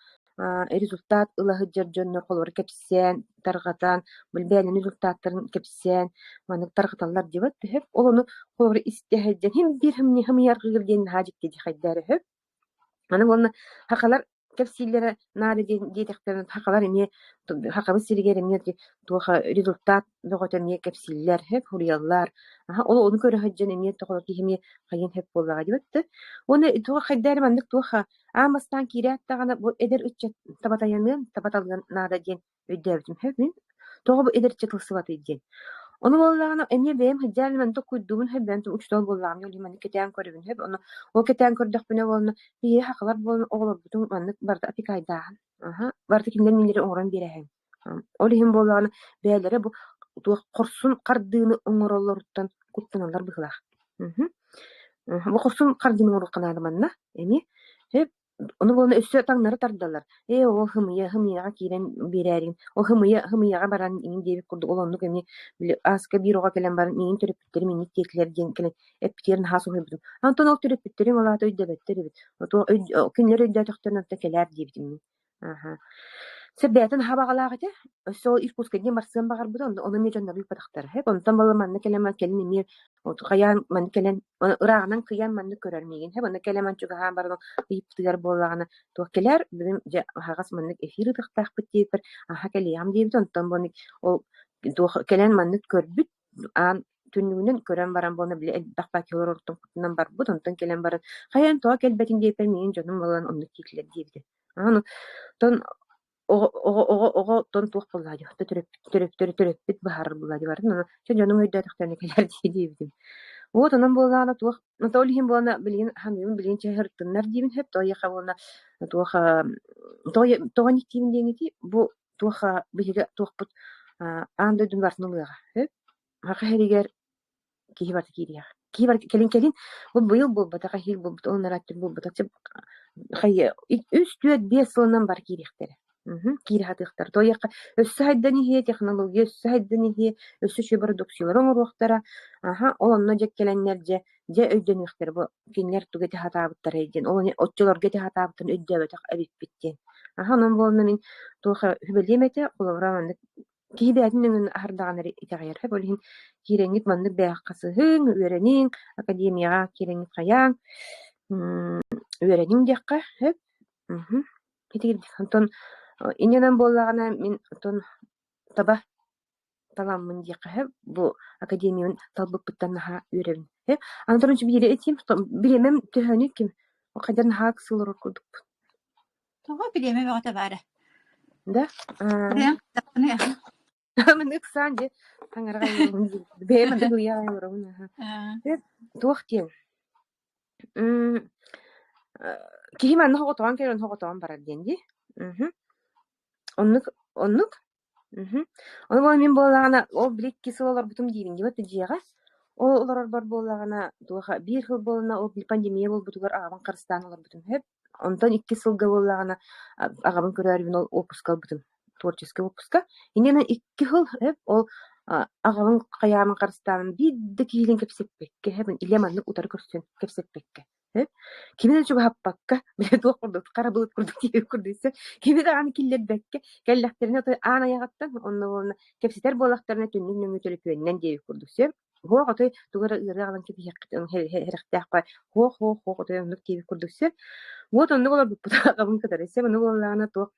[SPEAKER 2] результат ылахы жержоннор колор кепсен таргатан билбелен результаттарын кепсен маны таргаталар дебет хеп олону колор истехеден хим бир хымия гырден хажик деди хайдары хеп аны болна хакалар кепсиллери наады диетектерин хакалар эме хакабы сиригер эме туха результат доготен эме кепсиллер хеп хурияллар ол ону көрө хаджан эме тохолор кихиме кайын хеп боллага дибетти оны туха хайдар мандык туха амастан киряттагана бу эдер үчче табаталган наада ден өйдөбүтүм хеп мен того бу эдер четылсыбат иден onu bollarına emye benim hıcal men to kuyduğun hep ben to uçtol bollarım yol himen keten körübün hep onu o keten kördük bine bolna bir haklar bolun oğlu bütün manlık barda apikayda barda kimden minleri oran birehem olihim bollarına beylere bu kursun kardığını oңороллоруттан kuttanalar bıhlak bu kursun kardığını oruqanadı manna emi hep onu bolna üstü tаңнары tardalar o hımıya kiren birerin o hımıya baran inin debi kurdu olonluk emi aska bir oğa gelen baran inin törüpütleri minik ketler den kelen epterin hasu hıbdım anton o törüpütleri olata ödebetleri bit o kinler ödde töktörün tekeler dibdim Sebeten habaqalaaqate so irkuskadni marsan bagar budon onu me jannar yupataktar hep ondan bala manna kelema kelini mir o qayan man kelen ırağından qiyan manna körermegen hep onu keleman çuga han barno yiptigar bollagana to keler bizim hagas manna efiri taqtaq bitipir aha keliyam diyip ondan bonik o to kelen manna körbüt an tününün kören baran bona bile bakpa kelorortun kutundan bar budon ondan kelen baran qayan to kelbetin diyip men janım balan onu kitler diyipdi anu ton Ogo ton tuq bulladı. Törüp bit bahar bulladı var. Sen canım ödü taktarını keler diydim. Вот анан боллаана туох натолихин болна билин ханын билин чехыртыннар дибин хеп тояха болна туоха тоганик дибин деңити бу туоха биһиге туохпут аандай дунбартын улыга хеп хака херигер кихибар кириях кихибар келин бу быйыл болбата хил болбут онараттыр болбата чеп хай үс түөт бес сылынан бар кирихтере кири хатыктар тояка өссө хайдан ихе технология өссө хайдан ихе өссө шө продукциялар оңоруактара олонно жеккеленнер же өйдөнүктер бу кинилер тугете хатаабыттар эйден ол отчолор гете хатаабыттан өйдөбөтө эбиппиттен онон болну мен туха хүбелемете колобраманнык киһибээтин өҥүн аһардааҥары итэҕэйэр хэп олиһин киирэҥҥит маннык бээххасыһыҥ үөрэниҥ академияҕа киирэҥҥит хайааҥ үөрэниҥ диэххэ хэп онтон инненэн буоллаҕына мин онтон таба таламмын диэххэ хэп бу академиябын талбыппыттан наһаа үөрэбин хэп анторун биире этим биремем төһөнү ким хайдах наһаа кысылорор курдукпут
[SPEAKER 1] Тоҕо билиэмэ бэҕэ баара.
[SPEAKER 2] да
[SPEAKER 1] Билиэм тахтаны.
[SPEAKER 2] мынык санже таңарга бээмэ дылыяга урабын туох тиэн киһи манна хоҕотоҕан кэлэн хоҕотоҕан барар диэн ди оннук onu бол мен буолаҕана ол билик кисы олорбутум диибин диба тыдьыаҕа ол олорор бар буолаҕана туоха биир хыл буолана ол пандемия болбутугар аҕабын харыстаан олорбутум хэп онтон 2 сылга буолаҕана аҕабын көрөөрүбүн ол отпуска албытым творческий отпуска иннена 2 хыл хэп ол аҕабын хайаамын харыстаанын биирде киһилин кэпсэппекке хэп илэ маннык утары көрсөн кэпсэппекке кимиде чуга хаппакка биле туох курдук карабылыт курдук тиеп курдуйса кимиде аны киллербекке келлахтерине аана ягаттан онно болна кепситер болактарына түннүн нөңүтөлү пүөннен диеп курдуйса хуох отой тугара ырыалан кип херехтяхпа хуох отой оннук тиеп курдуйса вот онно болар бутагабын кадарыса ону боллаана туох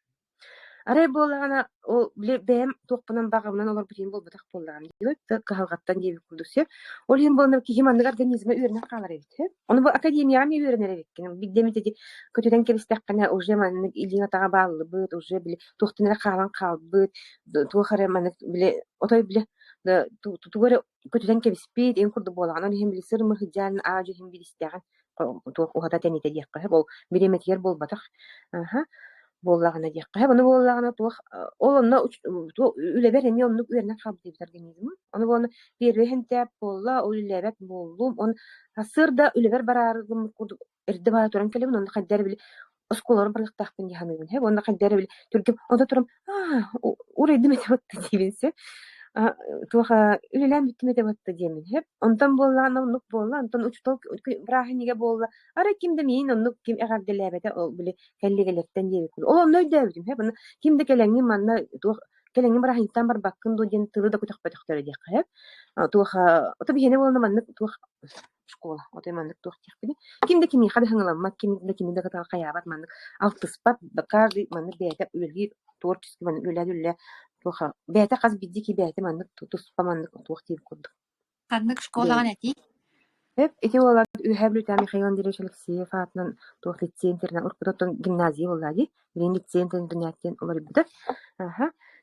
[SPEAKER 2] арай боллаана ол биле бэм туохпунан багымынан олар бутин болбутак боллаган диеп кахалгаттан диеп курдуйса ол ем болна кихиманнык организме үөрнэ калар эбит onu bu akademiyami öğrenerek bigdemite kötüden kebistekene уже manık ildiğine tağa bağlı bıt уже bile tuğtunlara kalan kalbıt tuğhare manık bile otoy bile tuğare kötüden kebispit en kurdu bolan onu hem bile sırmı hıcan ağacı hem bile isteyen tuğ ohata tenite diyekka hep ol bilemet yer bol batak боллагана диэкка оны боллагана туох ол онно үлебер эми оннук үөрнэ халбы дебит организм оны бону биэрбэхин тэп болла ол үлебет боллум он асырда үлебер бараарыгым курдук эрде баа туран келебин онда кайдары били осколор барлыктаахпын диханыбын хеп онда кайдары били түргем онда турам урайдым эте батты дибинсе туоха үлелэн биттимете батты диэмин хеп онтон боллаана оннук болла онтон учтол брахиниге болла ара кимде миин оннук ким эгарделээбете ол били келлигелектен диэбит ол онно өйдөөбүтүм хеп кимде келеңи манна туох келеңи брахиниттан бар баккын ду диэн тылы да кутакпатактары диэкка хеп туоха ото бихене болна маннык туох школа отой маннык туох диэкпини кимде кими хады хаңыламма кимде катал каябат маннык алтыспат каждый маннык бээтеп үлги творческий маннык үлэ туха бээтэ хас биддики бээтэ маннык туспа маннык туох диэп курдук
[SPEAKER 1] Каннык школаган эти.
[SPEAKER 2] Hep iti olarak ühebrüten Mihhail Andreevich Alexeyev adından tuğ лицейнтеринен уркутоттон гимназия боллади. Билин лицейнтерин дүнияттен олар буда.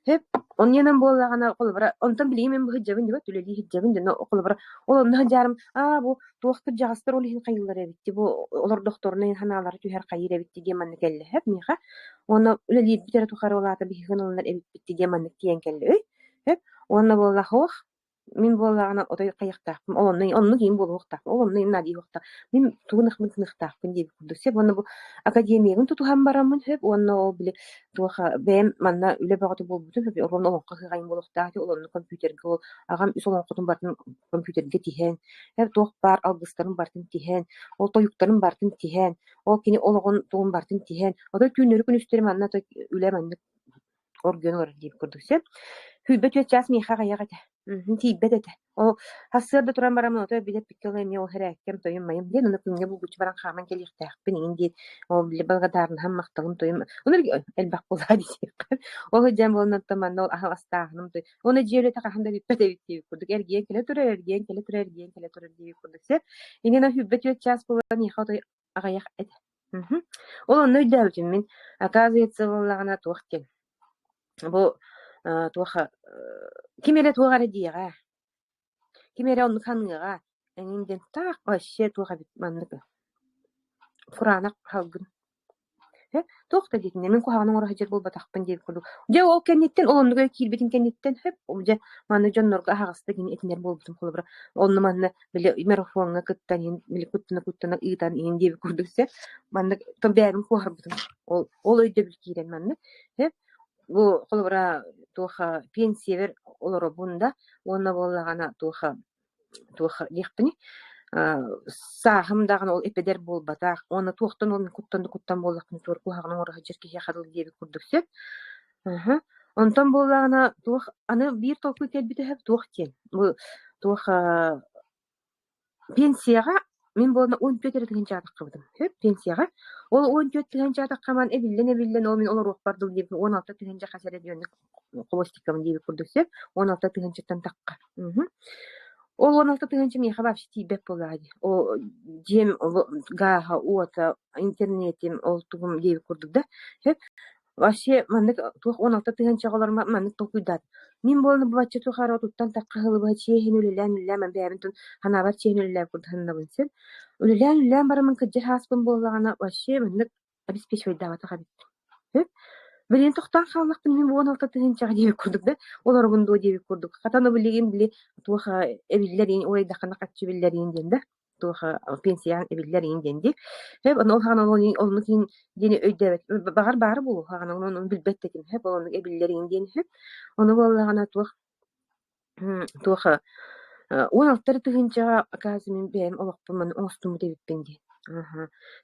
[SPEAKER 2] Hep onun yanından bolлагана колбара. Онтон билейм мен бу хиджабын дип төлөли хиджабын дена колбара. Ол онна жарым бу туактыр жагастыр ол хин кайыллар эбитти. Бу олар докторунун ханалары түһәр кайыр эбитти деманны келли. Hep миха. Оны үлели битер тухары олата бихин олар эбитти деманны тиен келли. Hep онна болла хох Мин боллагана отой каяктаакпын онну кийин болуктаакпын онну нади уктак мин тугунахмытныктаакпын деп курдусе оны бу академиягын тутухан барамын хеп онну ол биле туха бэм манна үле багаты болбутун хеп орон оңко кыгайын болуктаати олонну компьютерге ол агам усолонкотун бартын компьютерге тиһэн хеп тух бар алгыстарын бартын тиһэн ол тоюктарын бартын тиһэн ол кини ологон тугун бартын тиһэн отой түүнөрү күн үстери манна той үле манны орген ор деп курдусе хүбөт час миха гаягата тиббетете ол хассырда туран барамын ото билет пиккеле ми ол хереккем тоюм майым ден уну күнгө бугуч баран хаман келихтаакпын инди ол биле балгадарын хаммактыгын тоюм унер элбак болса дисек ол жам болнотто манна ол ахастаагым той оны жеөлете каханда биппете битти курдук эрген келе турар деп курдук се инена хүбөт час бола миха той агаяк эте ол оной дәүтүм мен оказывается боллагана туактен бу туаха кимере тугары диэга кимере онну ханыга энинден так вообще туга бит маннык фуранак халгын тохта дитин мен куханың ора хажер болбатакпын деп курду же ол кеннеттен олондуга килбитин кеннеттен же маны жоннорга хагаста кини этинер болбутум кулабра онну манна биле марафонга кыттанин биле куттана ыйтан ин деп курдуксе манна то бәрин кухарбытым ол өйдө бил кирен манна бу кулабра тоха пенсиявер олоро бунда онна боллагана тоха дихпини сахым даган ол эпедер болбатах оны туохтан ол куттан боллакны тур кухагын ора жерке хадыл деп курдуксет онтон боллагана туох аны бир толку келбите хеп туох тен бу туох пенсияга мен болна 14 эрдеген жадык кылдым хеп пенсияга ол 14 деген жадык каман эбиллен ол мен олор ук бардыл деп 16 деген жака середионы колостикам деп курдуксет 16 деген жаттан такка ол 16 тыгынчы мен хабарчы тибеп болады. О жем гаха уата интернетим ол тугум деп курдук да. Хеп вообще мандык 16 тыгынчы голар мандык токуйдат. Мен болны бачы тухара туттан такка хылы чехин үлелен бәбинтен ханабар чехин үлелен курданда булсын. Үлелен барымын кыжыр хаспын боллагана вообще мандык обеспечивать давата хабит. Хеп Билен тохтан халлактын мен 16 тыгынчага деп курдук да. Олар бундо деп курдук. Катаны биле туха эбиллерин ойда кана катчы биллерин ден да. Туха пенсиян эбиллерин ден ди. Хеп ол хана олны кин дене өйдөбөт. Багар болу хана onu билбетте кин. Хеп олны эбиллерин ден хеп. Оны боллагана туха 16 тыгынчага казы мен бем олокпун оңстуму дебиппин ди.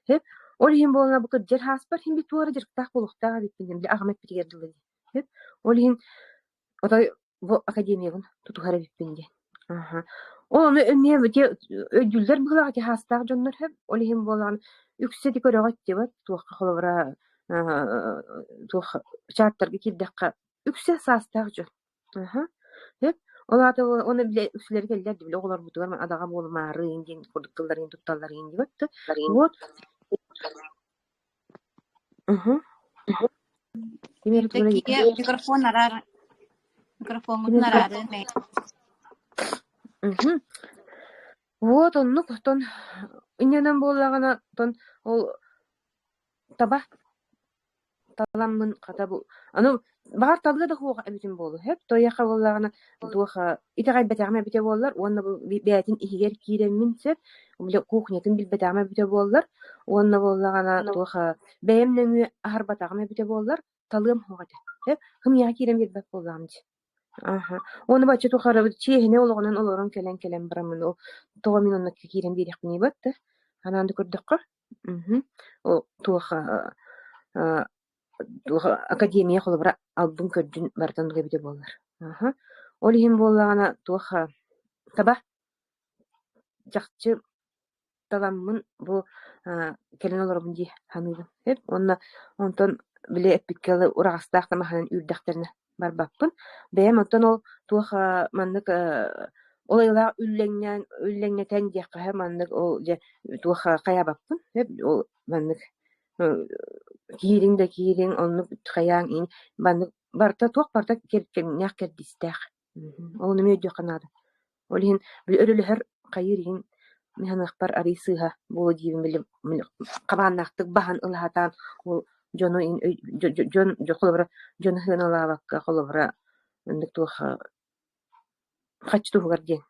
[SPEAKER 2] Хеп Ол хим болна бу кыджер хаспар хим битуара жырктак болуктага биппин биле агамет битигердилди. Ол хим отой бу академиягын тутугара биппин ди. Ол оны эмне бите өйдүлдер бугага ки хастак жоннор хеп ол хим болан үксети көрөгөт деп туакка холобра тух чаттарга кирдакка үксе састак жон. Хеп Олата оны биле үкселер келдер биле оглар бутугар адага болмары индин курдукталарын тутталарын деп. Вот
[SPEAKER 1] Такие микрофон нарар. Микрофон нарар.
[SPEAKER 2] Вот он ну потом иненен боллагана тон ол таба таламын катабу. Аны бар табыда да хуга эбитин болду. Хеп тояка боллагана духа итагай бетагына бите боллар. Онна бу бетин игер киренминсе, биле кухнятын билбетагына бите боллар. Онна боллагана духа бемнең арбатагына бите боллар. Талым хугата. Хеп ким яга кирен билбек болламды. Оны бачы тухара чехине олгонан олорон келен барамын. О 9 минутка кирен бирик ни батты. Ананды көрдөккө. О туха академия холобра албын көрдүн бартанга бите боллар. Ол хим боллагана туха таба жакчы таламмын бу келен олорбун ди ханыгы. Хеп онтон биле эпиккалы урагастак тамаханын үрдактерне барбаппын. Бэм оттон ол туха маннык олайла үллеңнетен дияққа маннык ол же туха каябаппын. Хеп ол маннык киирин онну хаяң ин маннык барта керкен някер дистах. Ол неме жоканады. Ол хин өрөлөр кайырин механакпар арисыга бу дивин биле кабаннактык бахан ылатан ол жону ин жон жоколбара жон хыналабакка колбара ындык туха качтуугар ден.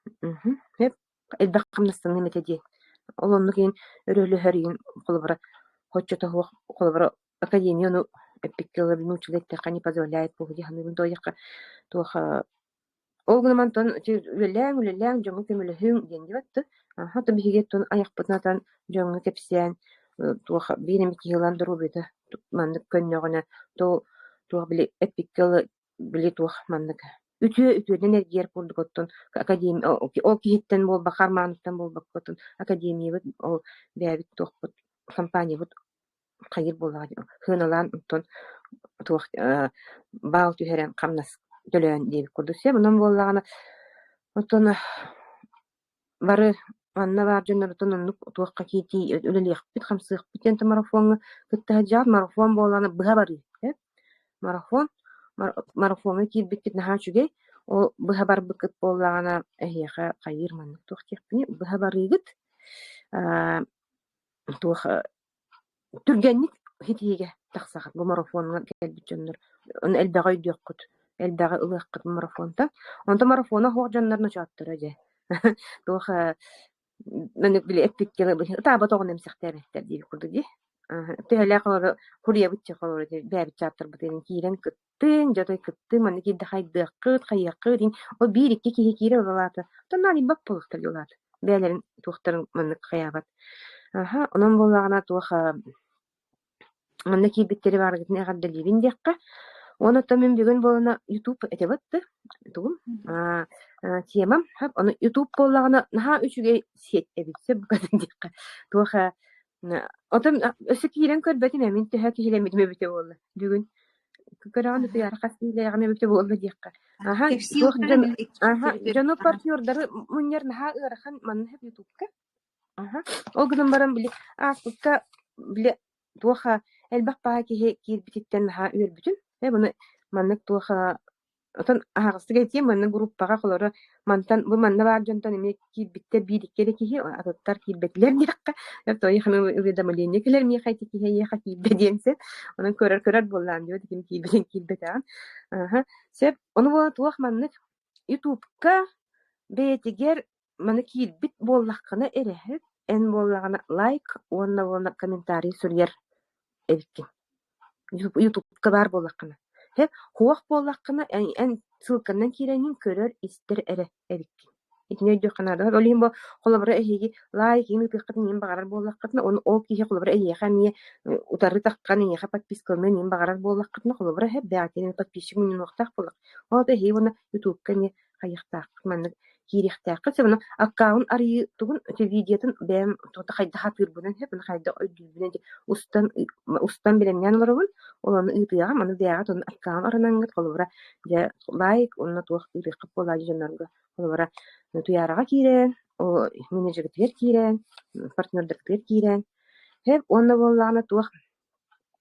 [SPEAKER 2] Хеп элбаккамнастын немете ден. Ол онну кийин өрөлөр ин колбара хоччото колбара академияны эпиккелер научилетте кани позволяет бу диханын тояка туха Олгнамантон үлеләң жоңы көмөлөһүң дендибатты. То бигеттон аяқпытнатан жоңы кепсен туха бинем киландыру бите мандык көннөгөнө то биле эпиккел биле тух мандык үтүден эргер курдуготтон академия о киттен бол бакармановтан бол баккотон академия ол бәбит тохпут компания вот кайыр боллагы хыналан тон тух баал түһәрен камнас төлөн деп курдусе мунун боллагана отон бары анна бар жөнөртөн туакка кити үлелек бит хамсык битен марафон кыттажар марафон болланы быга бары марафон кирбит наха чугей Ол быһа барбыкыт боллаҕана эһиэхэ хайыыр маннык туох тиэхпини быһа барыыгыт туох түргэнник хитииге тахсахат бу марафонга кэлбит дьоннор он элбэҕэ өйдүөххүт элбэҕэ ылыаххыт марафонта онто марафона хуох дьоннор начааттара дьэ туох маны биле эппиккеле таба тогон эмсехтээбэттер дииби курдук ди төһөлээх олоро хуриябытча холоро бээбит чааттарбытын киирен кыттын жотой кыттын маны киирде хайдыаккыт хайыаккыт ин о биир икки киһи киире улалаата тоннаани бак болуктар улаат бээлерин туохтарын маннык хаябат онон боллагана туох манна киирбиттери бааргытын эҕардалиибин диэкка онотто мен бүгүн болона YouTube этебытты тугум темам оны YouTube боллагана наха үчүгэй сет эбитсе букатын диэкка туох отом өсө киирен көрбөтүм эмин төһө киһилемитиме бүтө болла бүгүн көрөөн туяра кастилеягаме бүтө болла диэкка туох жону партнердары муньер наха ыарахан манна хеп YouTube-ка ол гынан баран били аспыкка били туоха элбах паа киһи киирбититтен наха үөрбүтүн буну маннык туоха отон аагыстыга этием манна группага холоро мантан бу манна баар дьонтон эме киирбитте биириккере киһи атыттар киирбетилер диэкка тойханы уведомление келер ми хайти киһи еха киирбе диэнсе онун көрөр боллаан дио ким киирбетин киирбетаан сеп ону була туох маннык YouTube-ка бетигер маны киирбит боллаккына эрэхет эн боллагана лайк уонна комментарий сүргер эбиккин YouTube-ка бар боллаккына хуох боллаккына эн ссылканан кииренин көрөр истер эре эбиккин итине жоканада олимбо холобра эһиги лайк ими пиккатын ним багарар боллаккына он ол киһи холобра эһиха ми утары таккан эһиха подписканы ним багарар боллаккына холобра хеп баатин подписчик мин нуктак болак ол эһи уна YouTube-ка не хайыктак манны киирихтаакка себна аккаун арыйы тугун видеотун бэм тота хайда хатырбынан хеп хайда ойдубунан устан биленнен олорун олону ыйтыяга маны бяга тон аккаун аранангыт холобра же лайк онна туох ырыкып болажы жанарга холобра туярага киирен о менеджердер киирен партнердер киирен хеп онна боллагана туох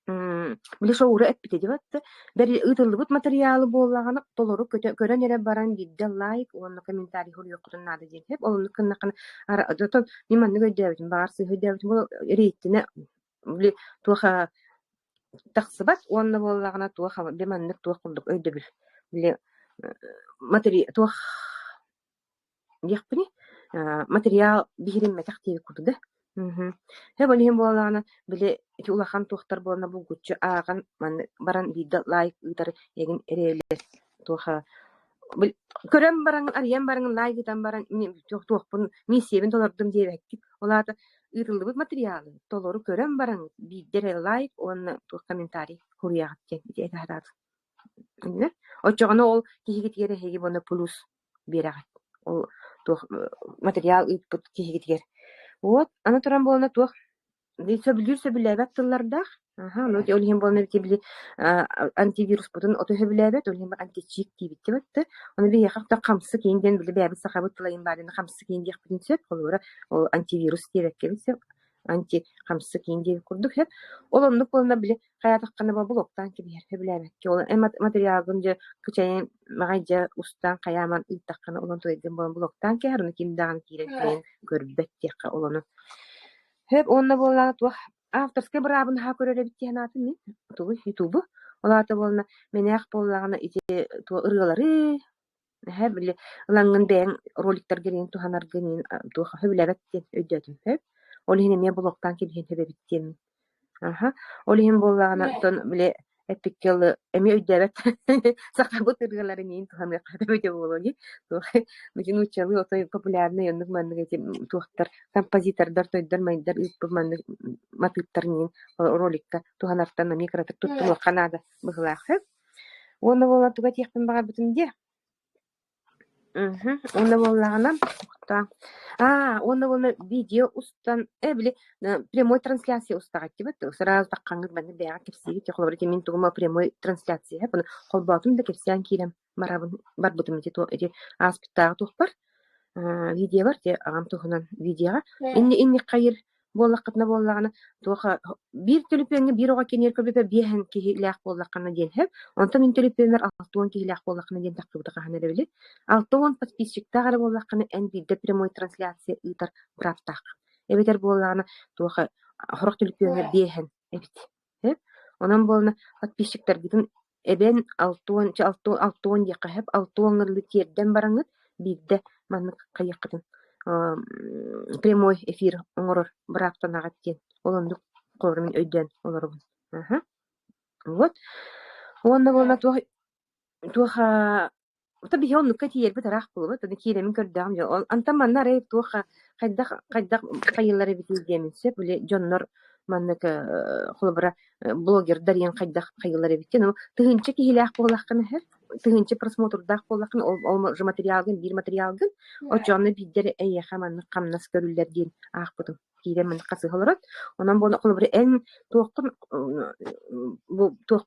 [SPEAKER 2] били шоура эппите дибатты бери ытылыбыт материалы боллагана толору көрөн эре баран бидде лайк онна комментарий хуруйоккутун нада диен хеп олону кыннакана аратон ниманны көйдөбүтүн баарсы көйдөбүтүн бул рейтине били туоха тахсыбат онна боллагана туоха беманнык туох курдук өйдөбүл били туох яхпыни материал бихиринме тахтиби курду Хэ болиһин буолаана били ити улахан туохтар буолана булгуччу ааган манны баран биидда лайк ыытар эгин эреэлер туоха көрөн баран арыян баран лайк ытан баран туохпун миссиебин толордум диэбэккит олаата ыытыллыбыт материалы толору көрөн баран бииддере лайк онна туох комментарий хуруягат диэн ити этаатаат оччоҕоно ол киһигитигер эһиги боно плюс биэрэгат ол туох материал ыытпыт киһигитигер вот ана туран болна туох сөбүлээбэт тыллардах лоти олиһин болна били антивирус бутун ото сөбүлээбэт олиһин античик тибитти батты оны биэхакта хамсы кейинден били бээбит сахабыт тылайын баадын хамсы кейин диэхпитин сөп олура ол антивирус диэбеккебит анти хамсы кейин диэбик курдук хеп олоннук болна били хаятаккана ба блоктан кибиэр сөбүлээбэкки ол материалгын же кычайын магайжа устан каяман ыттаккана олон тойден болон блоктан кеһаруну кимдаган киирен көрбөт диэхка олону хеп онна болна туох авторская брабын ха көрөрө биттиһанаатын мин тубу ютубу олаата болна менээх боллагана ити туо ырыалары хеп били ылангын бээн роликтер герин туханаргын туох хөбүлэбэттен өйдөтүм хеп олиһин эме блоктан кибиһин хөбөбиттен олиһин боллагана тон били эпиккел эми өйдөбөт сакабыт ырыалары нин тухамы кадабыты болгони туох мин учалы отой популярный өнүк маннык эти туохтар композитордар тойдар майдар ыппы маннык матыттар нин роликка туханартан микротер туттуну канада быгылаах оны болла туга тиэхпин бага бүтүн де оны боллагана оны болна видео устан били прямой трансляция устагат дибет сразу таккаңыз баны бяга кепсиги техлобрити мин тугума прямой трансляция буну холбатым да кепсиан кирем барабын барбытым эти аспиттагы тухпар видео бар те агам тухунан видеога инни кайыр боллаққытна боллағына туха бир төлөпеңе бир ога кенер көбөпө биэхэн кихилээх боллаққана диэн хэп онта мин төлөпеңер 6 кихилээх боллаққана диэн тахтыбыта хаһана дебили 6 подписчиктагары боллаққана эн бидде прямой трансляция ытар браптах эбетер боллағына туха хорох төлөпеңе биэхэн эбит хэп онан болна подписчиктар гытын эбен 6 яка хэп 6 ыңырлы терден бараңыт бидде маннык кайыккытын прямой эфир оңорор быраактанагат диэн олондук колорун өйдөн олорубун. Вот. Онна болна туха таби оннукка тиерби тарах булбут. Таны киремин көрдөгүм жок. Антан манна рей туха кайдак кайыллары битилдемин сеп биле жоннор маннык холбара блогер дарыян кайдак кайыллары биттен. Тыгынча кихилээх боллакканы хэ. Тыгынча просмотрдах боллакканы ол же материалгын, бир материалгын очонны биддер эйэха маннык камнас көрүллер диэн аахпытым. Киремен касы холорот. Онан болна холбара эн туохтун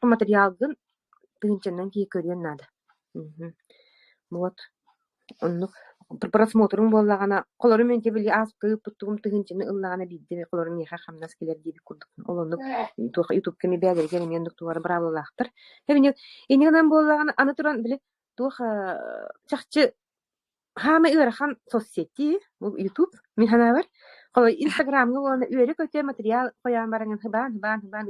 [SPEAKER 2] материалгын тыгынчанан ки көрүн нада. Вот. Оннук просмотрун боллагана колору мен тебили аз кыып тугум тыгынчыны ыллагана бидде колору меха хамнас келер диби курдук. Олондук туха YouTube кеми бәдерген мен доктуары бравалахтыр. Хемне энигенен боллагана аны туран биле туха чакчы хама ырахан соцсети YouTube мен ханабар. Колой Instagramга болна үйрө көтө материал коян баранган хыбан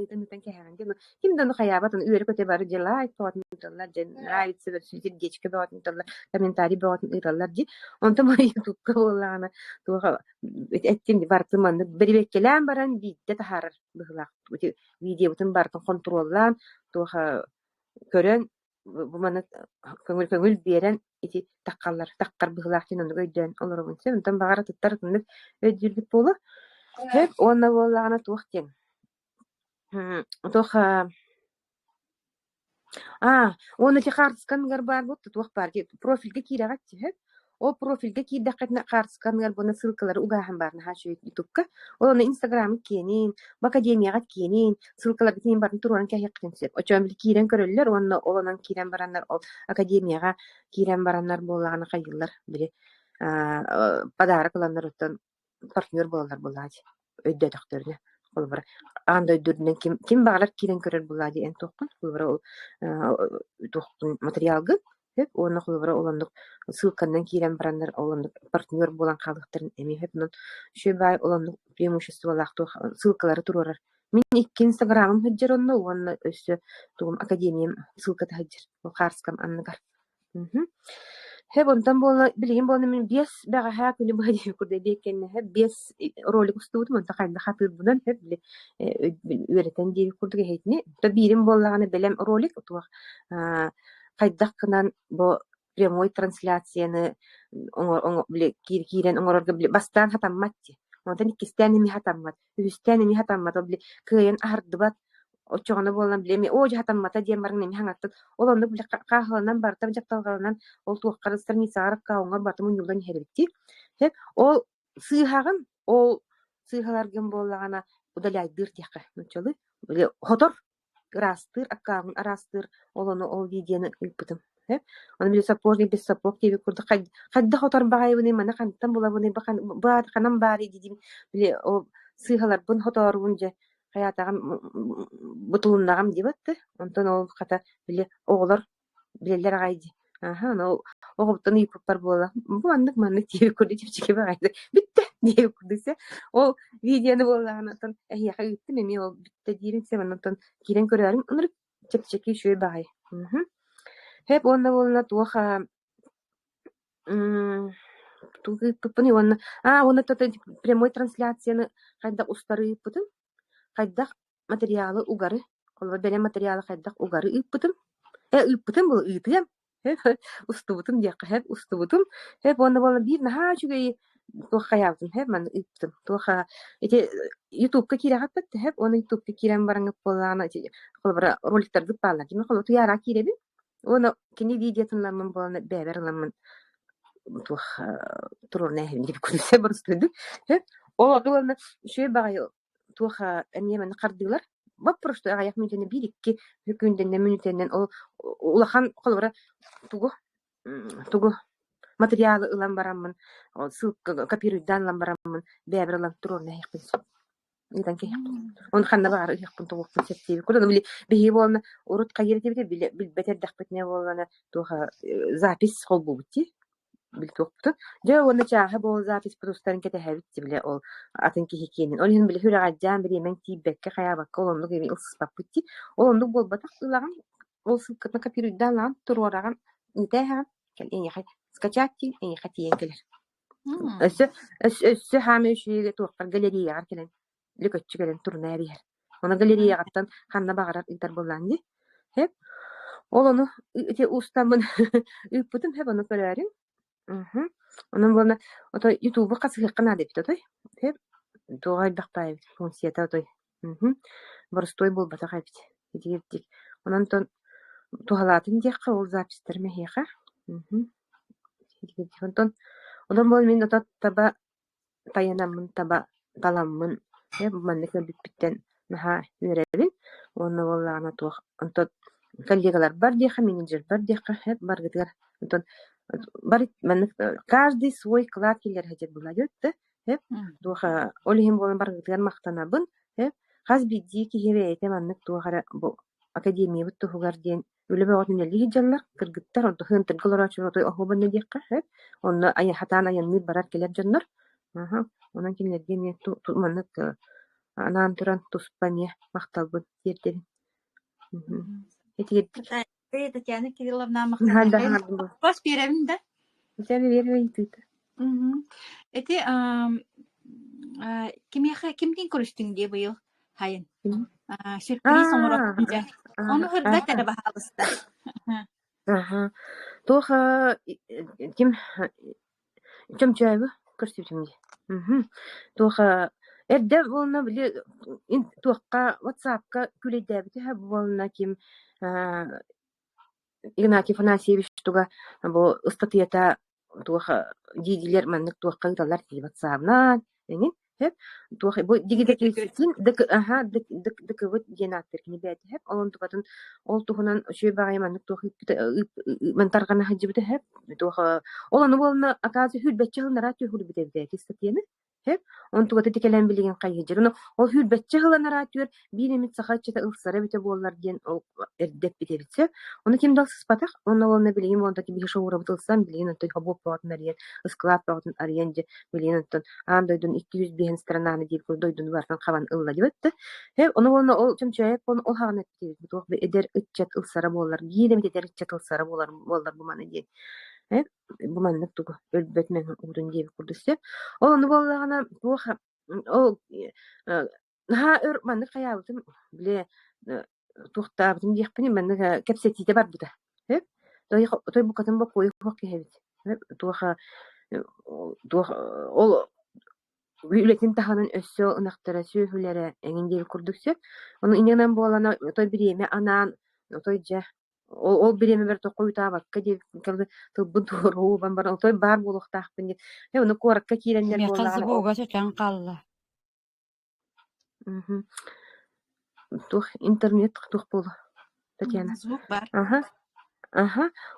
[SPEAKER 2] итен кеһәгән ди. Кимдән хаябатын үйрө көтө бары же лайк тоатын таллар же нравится бер сердечко тоатын таллар комментарий тоатын италлар ди. Онта мо YouTubeга боллана туга эттин бартыман бербеккелән баран битте тахар быгылак. Видео бутын бартын контроллан туга көрөн бу мана көңүл берен ити таккар быгылактын ону көйдөн олорун сен онтан багара туттар тынып өдүрдүк болу хеп онна боллагана туактен тоха оны те картскангар бар бут туак бар профилге кирагат хеп о профилге кидакатна картскангар буна ссылкалар угахан барна хашы ютубка оны инстаграм кенин академияга кенин ссылкалар кенин барна туран кайыктын сеп очом бил кирен көрөллөр онно олонан кирен барандар академияга кирен барандар боллагана кайыллар бири подарок аландар оттон партнер болалар булаади өйдө доктөрүнө ол бар анда өйдөрүнөн ким багалар кирен көрөр булаади эн токкун ол бар токкун материалгы хеп оны холбара олондук ссылкандан кирен барандар олондук партнер болан калдыктарын эми хеп нон шөбай олондук преимущество лахту ссылкалары турар. Мен икки инстаграмым хаджер онно өссө тугум академиям ссылката хаджер ол харскам аннагар. Хеп онтан болна билген болна мен 5 бага ха күнү бади курда бекенне хеп 5 ролик устубут монта кайда хатыр будан хеп биле үйрөтен дири курдуга хейтни то бирим боллаганы белем ролик туак кайдаккынан бу прямой трансляцияны биле кирен оңорорга биле бастан хатамматти онтан иккистен ми хатаммат үстен ми хатаммат биле кыйын ардыбат очоғаны болан билеме о жахатаммата диэн барың неми хаңаттык олонду биле кахалынан бартам жакталганан ол туаккары страницага каоңор бартым уюлдан хербитти хеп ол сыйхагын ол сыйхаларгын боллагана удаляйдыр тияка нучалы биле хотор растыр аккагын арастыр олону ол видеоны ылпытым хеп аны биле сапожник без сапог тебе курда кайда хотор багайбыны мана кантан булабыны баат канам бари дидим биле о сыйхалар бун хоторун же хаятагам бутулуннагам дибатты онтон ол ката биле оголор билелер агайды но огоптон иппар бола бу маннык тиеп көрдү чипчике багайды битте диеп көрдүсө ол видеону боллаганатан яка үттүм эми ол битте дирин сенантан кирен көрөрүм ыныр чипчике шөй багай хеп онда болна туха тугы онна онна прямой трансляцияны кайда устары путун кайдак материалы угары колбар белем материалы кайдак угары ыппытым бул ыйтым устубутум дияка хеп устубутум хеп онда болна бир наха чугай тоха яптым хеп мен ыптым тоха эти ютубка кирагат бетте хеп оны ютубка кирен бараңып болана колбар роликтарды палла ким коло туяра киреби оны кини видеотунламын болана беберламын тоха турне хеп күнсе барыстыды хеп ол агылны шөй багай туха эмнемен кардылар вопрос что аяк минутен бирикки күнден минутенен ол улахан колбара тугу материалы ылан барамын ссылка копируйдан барамын беберлан турне хеп Идан кехпин. Он ханна баар ихпин тугуппун сеттиби. Куда били бихи болна урут кайырти бите билбетер дахпетне болана туха запись холбубти. Билтупту. Жа оны чаха бол запись пустарын кете хавитти биле ол атынки хикенин. Ол хин биле хүрэ гаджан бири мен тибекке хаябак олонду геми ылсыспаппытти. Олонду болбатак ылаган ол сылкытна копируйдан лан турораган нитеха кел эни скачати эни хатиен келер. Өссө хаме үшүйге туақпар галереяға келен лүкөтчү келен турнарияр. Оны галереяғаттан ханна бағарар интер болланди. Хеп ол оны ите устамын үппүтүм хеп оны көрөрүм. Onun bana o da YouTube'a kasıqına deyip toy. Hep doğay bakpay fonsiyata toy. Борстой бол бата хайп. Дигеп. Онан тон тугалатын дия кыл запистер мехиха. Дигеп. Онан бол мен ата таба таянамын таба таламмын. Хеп маннык биттен наха веребин. Оны боллагана туак. Онтон коллегалар бар дия, менеджер бар дия, хеп бар гытыр. Онтон барит маннык каждый свой клад келер хетет буладыт да. Хеп духа олихим болан бар гытыр мактанабын. Хеп хаз бидди кихирейте маннык туагара бу академия бут тугарден үлебе отун элги жаллар кыргыттар онто хынтыр голорачу отой охобан декка хеп онна ая хатана янны барар келер жаннар. Онан кинерген маннык анан туран туспане макталбын дердерин. Этигет
[SPEAKER 1] Татьяна Кирилловна мактана. Бас беремин да.
[SPEAKER 2] Сени бербейт.
[SPEAKER 1] Эти кимдин көрүстүң ди быйыл хайын. Сюрприз оңорот. Onu hırda tere bahalısda.
[SPEAKER 2] Тоха ким чайбы көрсөтүмдү. Тоха эрде болна биле тоққа WhatsApp-ка күлөйдәбите ха болна ким Игнатий Афанасьевич туга бу статьята тоха дидилер маннык тоққа талар ди WhatsApp-на эни hep tuh bu digidekilsin dık вот genatır kini beti hep onun tukatın ol tuhunan şöyle bağımanlık tuh men targana hacibde hep tuh olanı bolna akazı hülbetçi hılnara tüh hülbetevde kistiyeni hep onun tukatı tikelen bilgen kayıcır onu o hülbetçi hılnara tüh bir emit sahatçıda ılsara bite bollar diyen o erdep bitebitse onu kim dalsız patak onu olna bilgen ondaki bir şoğura butılsan bilgen onu habop bağıtın arayan ıskılap bağıtın arayanca bilgen onu andoydun 200 bihen странаны дип дойдун бардан кабан ылла дибетти. Хеп onu болна ол чымчайып onu ол хаган этти. Бу эдер итчат ылсара болар. Гидем эдер итчат ылсара болар bu many ди. Хеп bu manlyk tugu ölbet men urun дип курдысы. Ол onu боллагана бу ол ha өр manlyk каябытым биле тухтабытым диэппини маннык кепсетите бар бута. Хеп той бу катын бу кой хок кебит. Хеп туха ол Ületin tahanın össö ınaqtara söhülere eňindeýi kurduksa, onu inenen bolana toy bireme anan, toy ja ol bireme ber toqoy tabakka diýip keldi tıbbın toru bar toy bar bolukdaqpyn diýip. Onu korakka kirenler
[SPEAKER 3] bollar. Me kızı boga söten qalla.
[SPEAKER 2] Tuh internet tuh bolu. Tatjana.
[SPEAKER 1] Звук бар.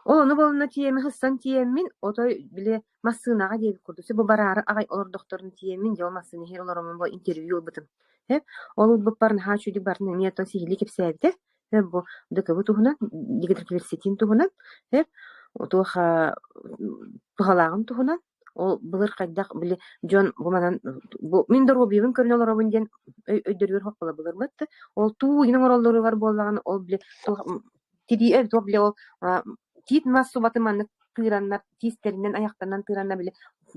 [SPEAKER 2] Onu bolna tiyemi hıssan tiyemin otoy bile masınaga diýip kurdusy. Bu barary agay olur doktorun tiyemin jol masyny her olaramın bu interview bıtım. Hep ol bu barny ha şudi barny meto sihli kepsäbide. Hep bu dıkı tuhuna digitrik universitetin tuhuna. Hep o tuha tuhalagın tuhuna. O bılır qaydaq bile jon bu manan bu min de robiyim körün olarabın den öydürür hokla bılır mıttı. Ol tu ýyny orallary var bollagan ol bile Tidi bile o tit masubatı manlık tığranlar tisterinden ayaklarından tığranlar bile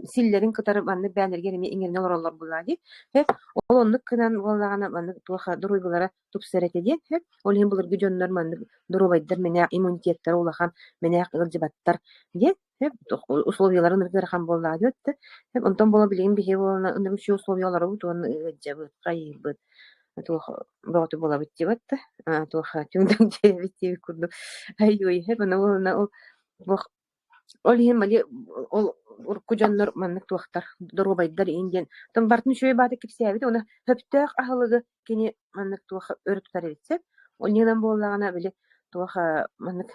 [SPEAKER 2] sillerin kıtarı manlık beğenler gelmeye ingerine orallar buladı. Hep olonluk kınan bollağına manlık tuğa duruygulara tupseret ediyen hep olihim bulur gücönler manlık durubaydır meneyak immunitetler olağan meneyak ılcıbattar diye hep uslovyaların ırgırıkan bolladı. Hep ondan bolabileyim bir hep olana ınırım şu uslovyaları bu tuğanı ılcıbıt, kayıbıt. Tuh багато була виттіватта, тух тюнден виттіві курду. Ай-ой, хеп ана ол олиһин мали ол уркуҗаннар маннык туактар дорубайдар инден. Тон бартын шөй баты кипсәбит, оны хөптәк ахылыгы кини маннык туах өрүп тарыпсеп, оннан боллагана биле туах маннык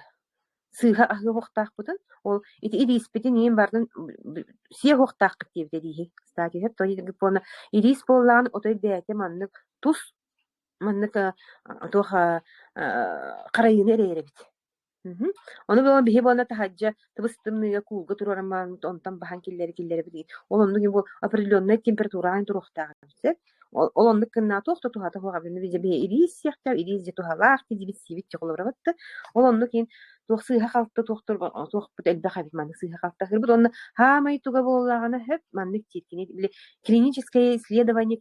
[SPEAKER 2] сыыха ахы хоқтаахпытын ол ириспитин иин бардын сие хоқтаахкыт диэбитэ дии кстати хэп тони гипона ирис боллаан отой бээте маннык тус маннык туоха карайыны эрээбит. Onu böyle bir hebona tahacca tıbыстымныга куулга турарман онтан бахан киллери бит. Ол онну бу определенная температура айн турухтагы. Ол онну кынна тохта тухата хугабыны бизе бе ирис яхта ирис же тухалах ди бит сивит чоглорабатты. Ол онну кин тухсыга калкты тохтур тохпут элбе хабит маны сыга калкта хыр бит онну хамай туга боллаганы хеп маннык титкине биле клиническое исследование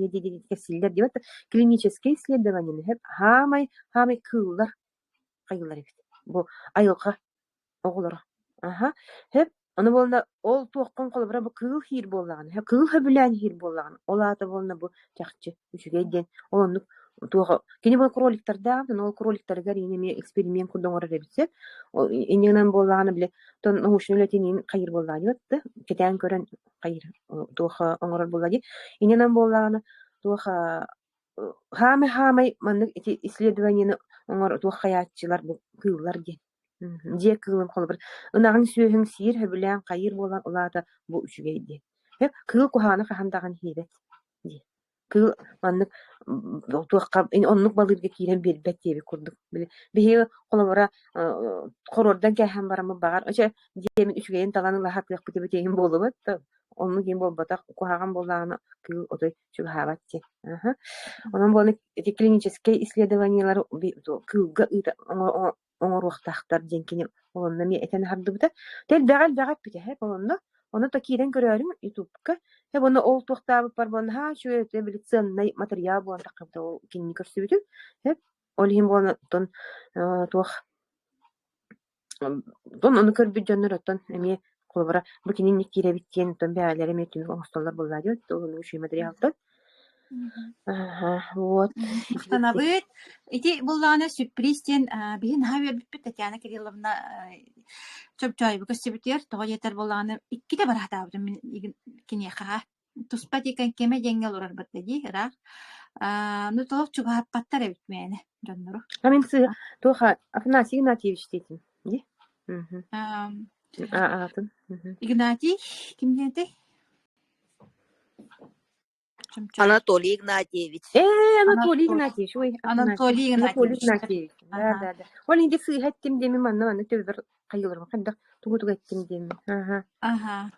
[SPEAKER 2] диди кесиллер дибат клиническое исследование хеп хамай кыллар кайылар эбит. Бу айылга оголор. Аха. Хеп аны болна ол туоккон колбара бу кыл хир боллаган. Хеп кыл хөбүлән хир боллаган. Олата болна бу жакчы үчүгейден. Олонук туога кини бу кроликтарда, ол кроликтарга ине эксперимент кудоңор эбитсе, иненен боллаганы биле тон ушулетинин кайыр боллаган өттү. Кетен көрөн кайыр туога оңорор боллаган. Иненен боллаганы туога хамай маннык исследованияны оңор туох хаятчылар бу кыыллар ди. Же кыылым холбар. Унагын сүйөһүң сиир хөбүлән кайыр болан улаата бу үчүгейди. Хеп кыыл куханы хандаган хибет ди. Кыыл маннык туохка оннук балырга кирен бербет диби курдук. Бихи холбара хорордан кәһәм барамы багар. Оча демин үчүгейин таганын лахак бит тегин болубат. Онну ким болбата кухаган боллаганы кыыл отой чугабатти. Аха. Онон болны клинические исследованиялар кылга оңоруктактар денкини олонна ми этен хардыбыта тел багат бите хеп олонна оны та кирен көрөрүң ютубка хеп оны ол туктабы бар бон ха шу эволюционный материал болан такыбыта ол кинни көрсөбүтүн хеп ол хим болна тон тух тон оны көрбүт жоннор оттон эми колбара бу кинни киребиттен тон бәләре метүн оңстоллар болла дип ол шу материалдар. Ага, вот.
[SPEAKER 1] Станабыт. Ити булланы сюрпризден бигин хавер бит Татьяна Кирилловна чөп-чөй көсөбүтер тога жетер булланы икките баратабы мен кинеха туспа дигән кеме жеңгел урар битди ра. Ну толып чуга паттар бит мене жоннору.
[SPEAKER 2] Амин сы тоха Афанасий Игнатьевич дейтин. Ди? Атын.
[SPEAKER 1] Игнатий кимдети?
[SPEAKER 4] Анатолий Игнатьевич.
[SPEAKER 2] Анатолий Игнатьевич. Ой,
[SPEAKER 1] Анатолий Игнатьевич.
[SPEAKER 2] Да. Ол инде сы хаттим деми манна төбөр кайылыр кандай тугу аттим деми.
[SPEAKER 1] Ага.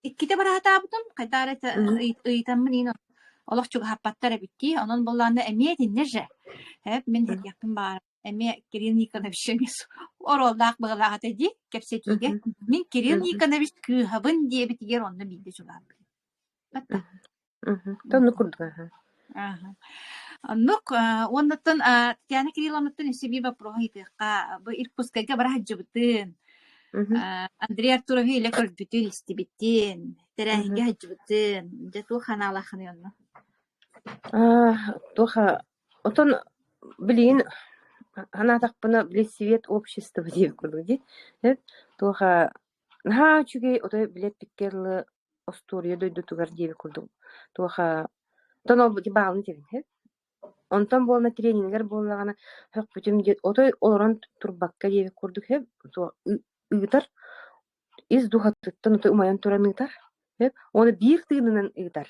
[SPEAKER 1] Икките баратабытым кайдарата ыйтаммын Олох чуга хаппаттар битти, онон болланы эмие диннеже. Хеп мен якын бар. Эмие Кирилл Никонович эмес. Оролдак баглага теди, кепсетиге. Мен Кирилл Никонович кыхабын диебитигер онны билди чуга. Батта.
[SPEAKER 2] Тонну курдуга.
[SPEAKER 1] Ага. Нук, оннотон Татьяна Кирилловнатын эсеби вопрос итекка, бу иркутскага барахаджыбытын. Андрей Артурович ile көрбүтүн истибиттин, тереңге хаджыбытын, жету ханалахын йонну.
[SPEAKER 2] Тоха, отон билин ана такпына билет общества дип курдуги. Тоха, ха чугей отой билет пиккерлы история дойду тугар дип курду. Тоха, тонол баалын дебин. Онтон болна тренингер боллагана хөк бүтүм дет отой олорон турбакка дип курдук хеп. Ыгытар из духаттыттан отой умаян туран ыгытар. Оны бир тыынынан ыгытар.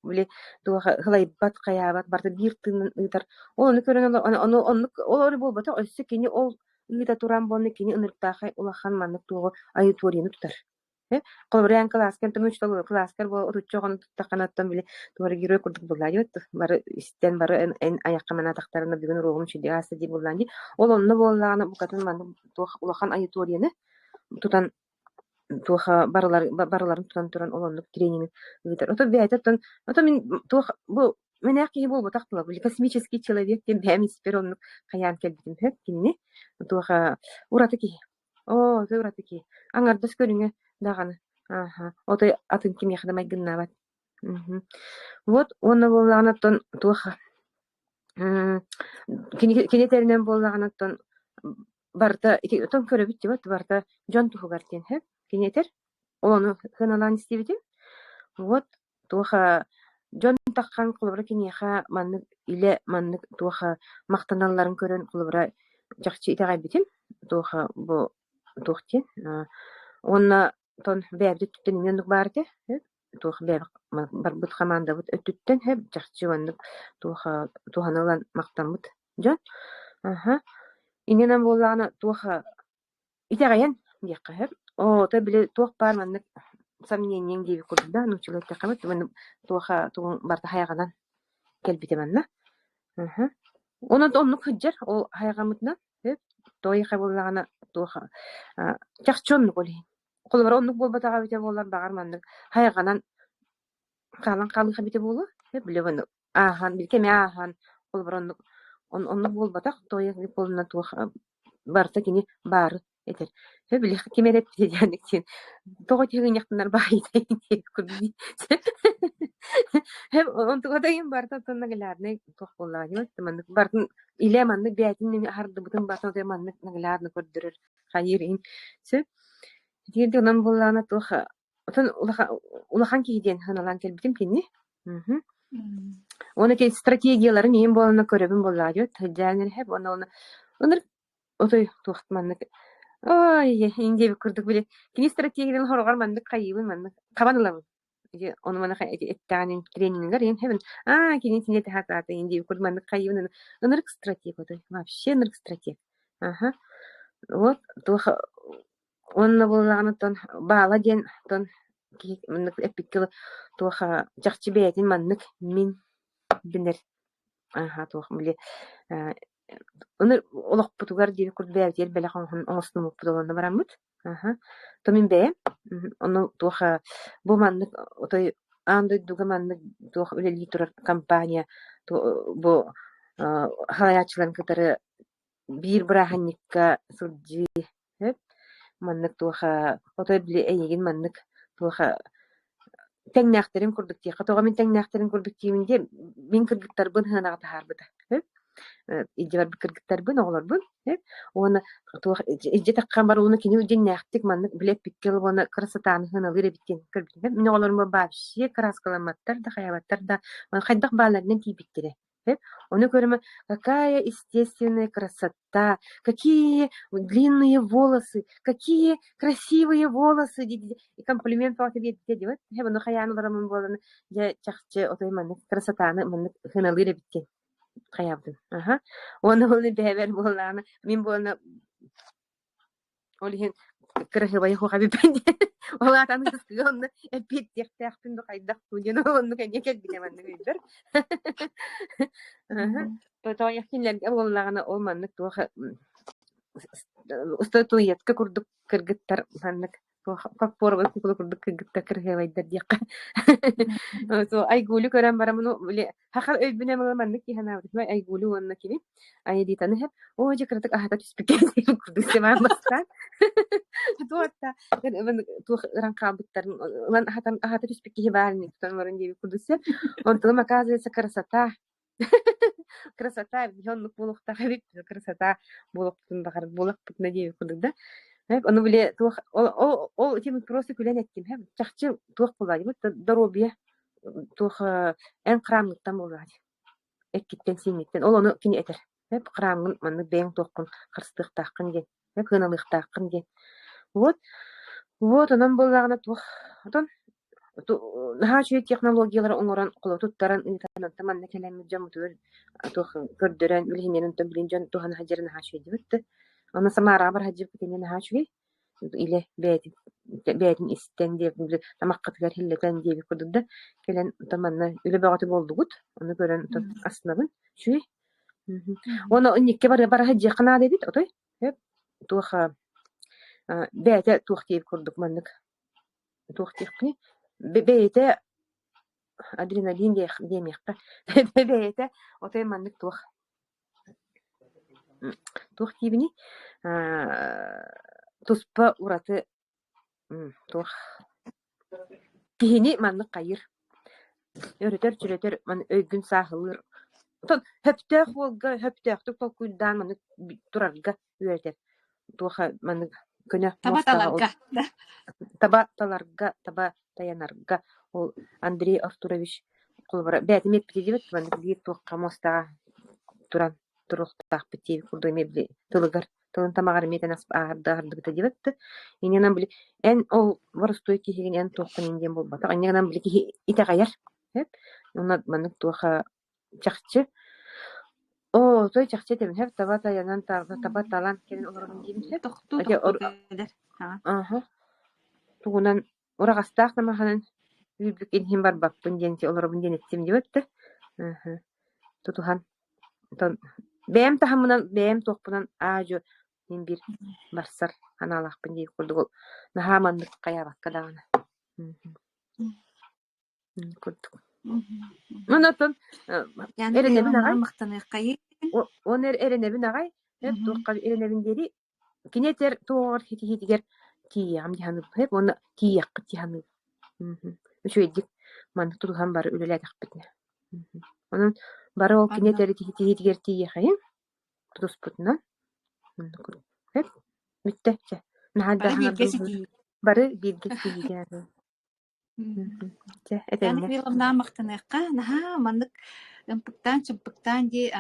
[SPEAKER 2] Биле дуга хылайбат каябат барда бир тыынынан ыгытар. Оны көрөн оны олор болбата өссө кини ол ыгыта туран болны кини ыныртахай улахан маннык тугу аудиторияны тутар. Колбрян класскан тумуштал класскар бо отучогон туттаканаттан биле тугары герой курдук буллай бары истен бары эн аяккамана тактарына бүгүн рогум чидиасы ди булланди. Ол онны боллаганы букатын манды тух улахан аудиторияны тутан туха барларын тутан туран олонлук тренинг ыгытар. Ото бейтаттан ото мен тух бу мен яки бул батакла бу космический человек тем бәми сперонлук каян келдим хеп кинни туха уратыки. О, уратыки. Аңардас көрүңө даганы. Аха. Ото атын ким яхдамай гыннабат. Вот оны боллаганаттан туха. Кинетеринен боллаганаттан барта тон көрөбүт деп барта жон тухугартен хеп кинетер олону хыналан истебитим. Вот туха жон таккан кулбара кинеха манны иле манны туха мактаналларын көрөн кулбара жакчы итагай битим. туха бу тухтин онна тон бәбди түттен барды тух бәб барбыт команда бут өттүттен хеп жакчы ваннык туха туханалан мактамыт жон аха иненен боллагана туха итегаян дияққа хеп о та биле тух бар маннык сомнениең диби курда ну чуло тақамат мен туха туң барда хаягадан келбитеманна аха онну хүджер ол хаягамытна хеп той хабыллагана туха жакчон коли колбар онну болбатага бите болар багар маннык хаяганан калан калыха бите болу хеп биле ваны ахан билкеме ахан колбар онну болбатак той болна туха барта кини бар этер хеп биле кемерет дияник сен того тегин яктанар баайдай курби хеп онтуга дайын барта тонна геларне тох боллагы маннык бартын иле маннык бәтин харды бутын барта де маннык нагларны көрдүрөр хайырын сөп диэнде онан боллагына тоха отон улахан кийден ханалан келбитим кинни оны ке стратегиялары мен болана көрөбүм боллагы таҗанер хеп оны отой тухт маннык ой инде көрдүк биле кини стратегияларын хоргар маннык кайыбын маннык кабанылабын onu mana ettağının treniнгler ен хебен кини сине тахата инде курманны кайын нырк стратег отой вообще нырк стратег аха вот то онна боллаганы тон бала ген тон мынык эпиккел тоха жакчы бетин маннык мин бинер аха тох биле оныр олох путугар диби курд бертер беле хан оңостун путуланда барамыт аха то мин бе onu тоха бу маннык отой андай дуга маннык тох үлели турар компания бу халаячылан кытары бир браханникка суджи хеп маннык тоха отой биле эйген маннык тоха теңнәхтерин курдук ди катога мен теңнәхтерин курдук диминде мин кыргыттар бын ханага тахарбыта хеп идевар бикыргыттар бын оглар бын хеп оны тоха иже таккан бар уну кини үденнәхтик маннык билеп биккел оны красотаны ханалы ребиттен кырбитен мен огларым вообще краскаламаттар да хаябаттар да хайдак баларынан тибиттере хеп оны көрөм какая естественная красота какие длинные волосы какие красивые волосы и комплимент по тебе дедет хеп оны хаянларым боланы я чакчы отой маннык красотаны маннык ханалы ребиттен хаябдым аха оны бебер боланы мен болны олихин крахыбай хабибен олатан кыскыгонны эпит тектехтин кайдак туден онну кенекек билеманны бибер то яхинлерге боллагана ол маннык тоха статуетка курдук кыргыттар маннык как порвал куклу курдук кыргыттар кыргыбайдар дияка то айгулу көрөн барамыну биле хахал өйбүнө маннык кихана битмай айгулу онна кини айдитаны хеп о жекртик ахата түспекке курдук семамастан туотта то ранкабыттар лан ахата түспекке баални тонларын диби курдусе онтума оказывается красота бионлук булукта хабип красота булуктун багар булак бутна диби курдук да onu bile tuh o tim просто күлән еттим һәм чакчы тух була дип здоровье тух en крамлыктан була эккиттен синниттен ол оны кини этер һәп крамын маны бең тохкун кырстык таккын ген һәп кыналык таккын ген вот анан булагына тух отон нахачы технологиялар оңоран кулы туттаран интанан таман келем жамутур тух көрдөрөн билгенен төбүлүн жон тухан хаҗырын хачы дибитти она сама рабар хаҗып кетенен хачы иле бәдин истен дип тамаккатыгар хиллетен дип курдуда келен таманна үле багаты болдугут аны көрөн аснабын шуй оны никке бар хаҗы кана дедит отой хеп туха бәдә тух дип курдук маннык тух тикни бәдә адреналин демекка бәдә отой маннык тух тибини туспа ураты тух кихини маннык кайыр өрөтөр ман өйгүн сахылыр тон хөптөх болга хөптөхтүк толкуйдан маны турарга үрөтөр туха маннык көнө таба таянарга ол Андрей Артурович кулбара бәтимет битебет маннык бир тух камоста туран туруктак битеби курдуме били тылыгар тон тамагар метен ас ардыгыта дибетти иненан били эн ол воростой кихиген эн тоқкын инден болбата аннан били ки итагаяр хеп уна манык туха чахчы о той чахчы тем хеп табата янан таба талант келин олорун дим хеп
[SPEAKER 1] Тохту
[SPEAKER 2] ате
[SPEAKER 1] кедер.
[SPEAKER 2] аха тугунан урагастаах намаханын үйбүк инхин бар баппын денти олорун денеттим дибетти аха тутухан тон бэм тахамынан бэм тохпунан аажу мин бир барсар ханаалахпын дии курдук ол нахаманнык каябакка дагана курдук онотон
[SPEAKER 1] Yani
[SPEAKER 2] эренебин агай
[SPEAKER 1] yılandan mıhtını kayı.
[SPEAKER 2] он эренебин агай хеп туакка эренебин дери кинетер туогор хитигер тиям диханы хеп оны тиякка тиханы үчөйдик ман тутухан бар үлелэдакпитне онун бары ол кинетер хитигер тиякайын тутуспутунан хеп миттече нахада бары бирге тиген
[SPEAKER 1] Yani yılandan mıhtını kayı. Naha mandık ımpıktan çımpıktan di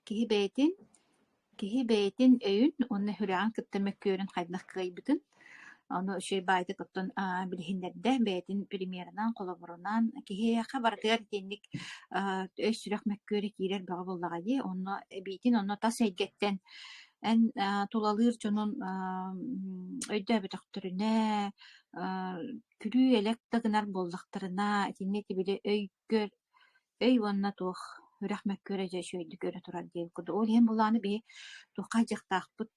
[SPEAKER 1] kihi beytin öğün onu hüran kıttemek görün haydak kaybıdın. Onu şey baydı kıttın bilhinlerde beytin premierinden kolaborunan kihi haberler dinlik öz sürekmek göre kirer bağı bullağı di onu beytin onu tas edgetten en tulalır canın öde bir doktoruna külü elektrikler bollaklarına dinleti bile öy vanna toh rahmet görece şöyle göre turar diye kudu. O hem bulanı bir tohkacık takput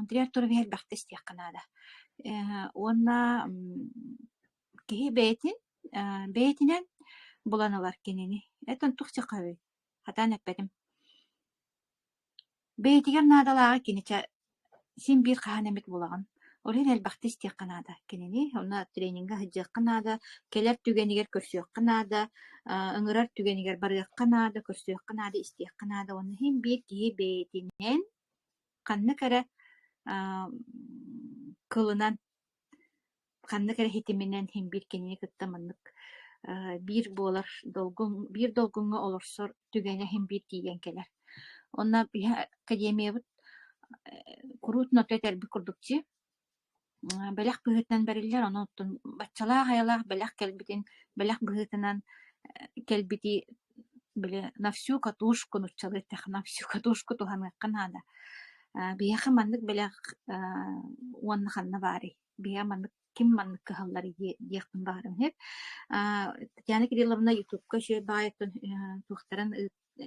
[SPEAKER 1] direktörü bir baktist yakınada. Ona ki beytinen bulanılar kenini. Eton tuhça kavi. Hatta ne bedim. Beytiger nadalağı keniçe sin bir kahanemek bulan. Orhin el baktist yakınada kenini. Ona treninga hıcı kanada. Keler tügeniger körsü kanada. Öngırar tügeniger barı kanada. Körsü kanada isti kanada. Onu hem bir ki beytinen kanne kere kılınan kanne kere hitiminen hem bir kenini kıttamanlık bir bolar bir dolgunga olursor tügene hem bir diyen keler. Ona bir akademiye bu kurut noteter bir kurdukçu. Belak bıhıtnan beriller onu ottun. Batçalar hayalar belak kelbitin belak bıhıtnan kelbiti böyle nafsu katuşku nutçalı tek nafsu katuşku tuhan kanada. Biyaha mandık belak wanna kanna bari. Biyaha mandık kim mandık kahalları yakın barım hep. Yani kidilerine YouTube'da şey bayetun tuhtaran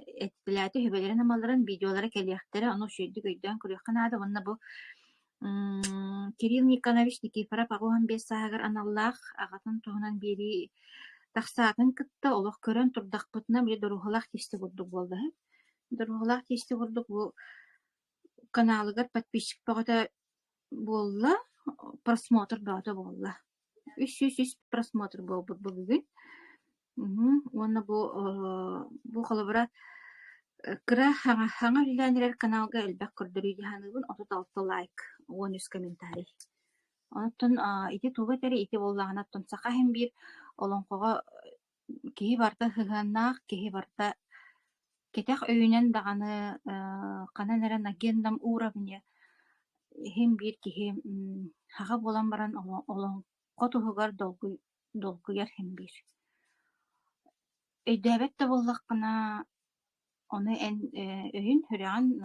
[SPEAKER 1] etbilati hübelerin amaların videolara keliyakları onu şeydi göyden kuruyor kanada wanna bu Кирилл Никонович Никифоров агухан бес саагар аналлах агатын туһунан бири тахсаатын кытта олох көрөн турдакпытына били дорухалах тисти курдук болду. Дорухалах тисти курдук бу каналыгар подписчик багата болла, просмотр багата болла. 300 просмотр болбут бу бүгүн. Онна бу халабара кыра хаңа билянерер каналга элбек көрдөрү диханыбын 36 лайк, 13 комментарий. Онтон ити туга тери ити боллаганаттон сака hem bir олонкога киһи барта хыганнаах киһи барта кетех өйүнен даганы кананерен агендам уровне hem bir киһи хага болан баран олонко туһугар долгуяр hem bir өйдөбөт да боллаккына onu en öğün hüran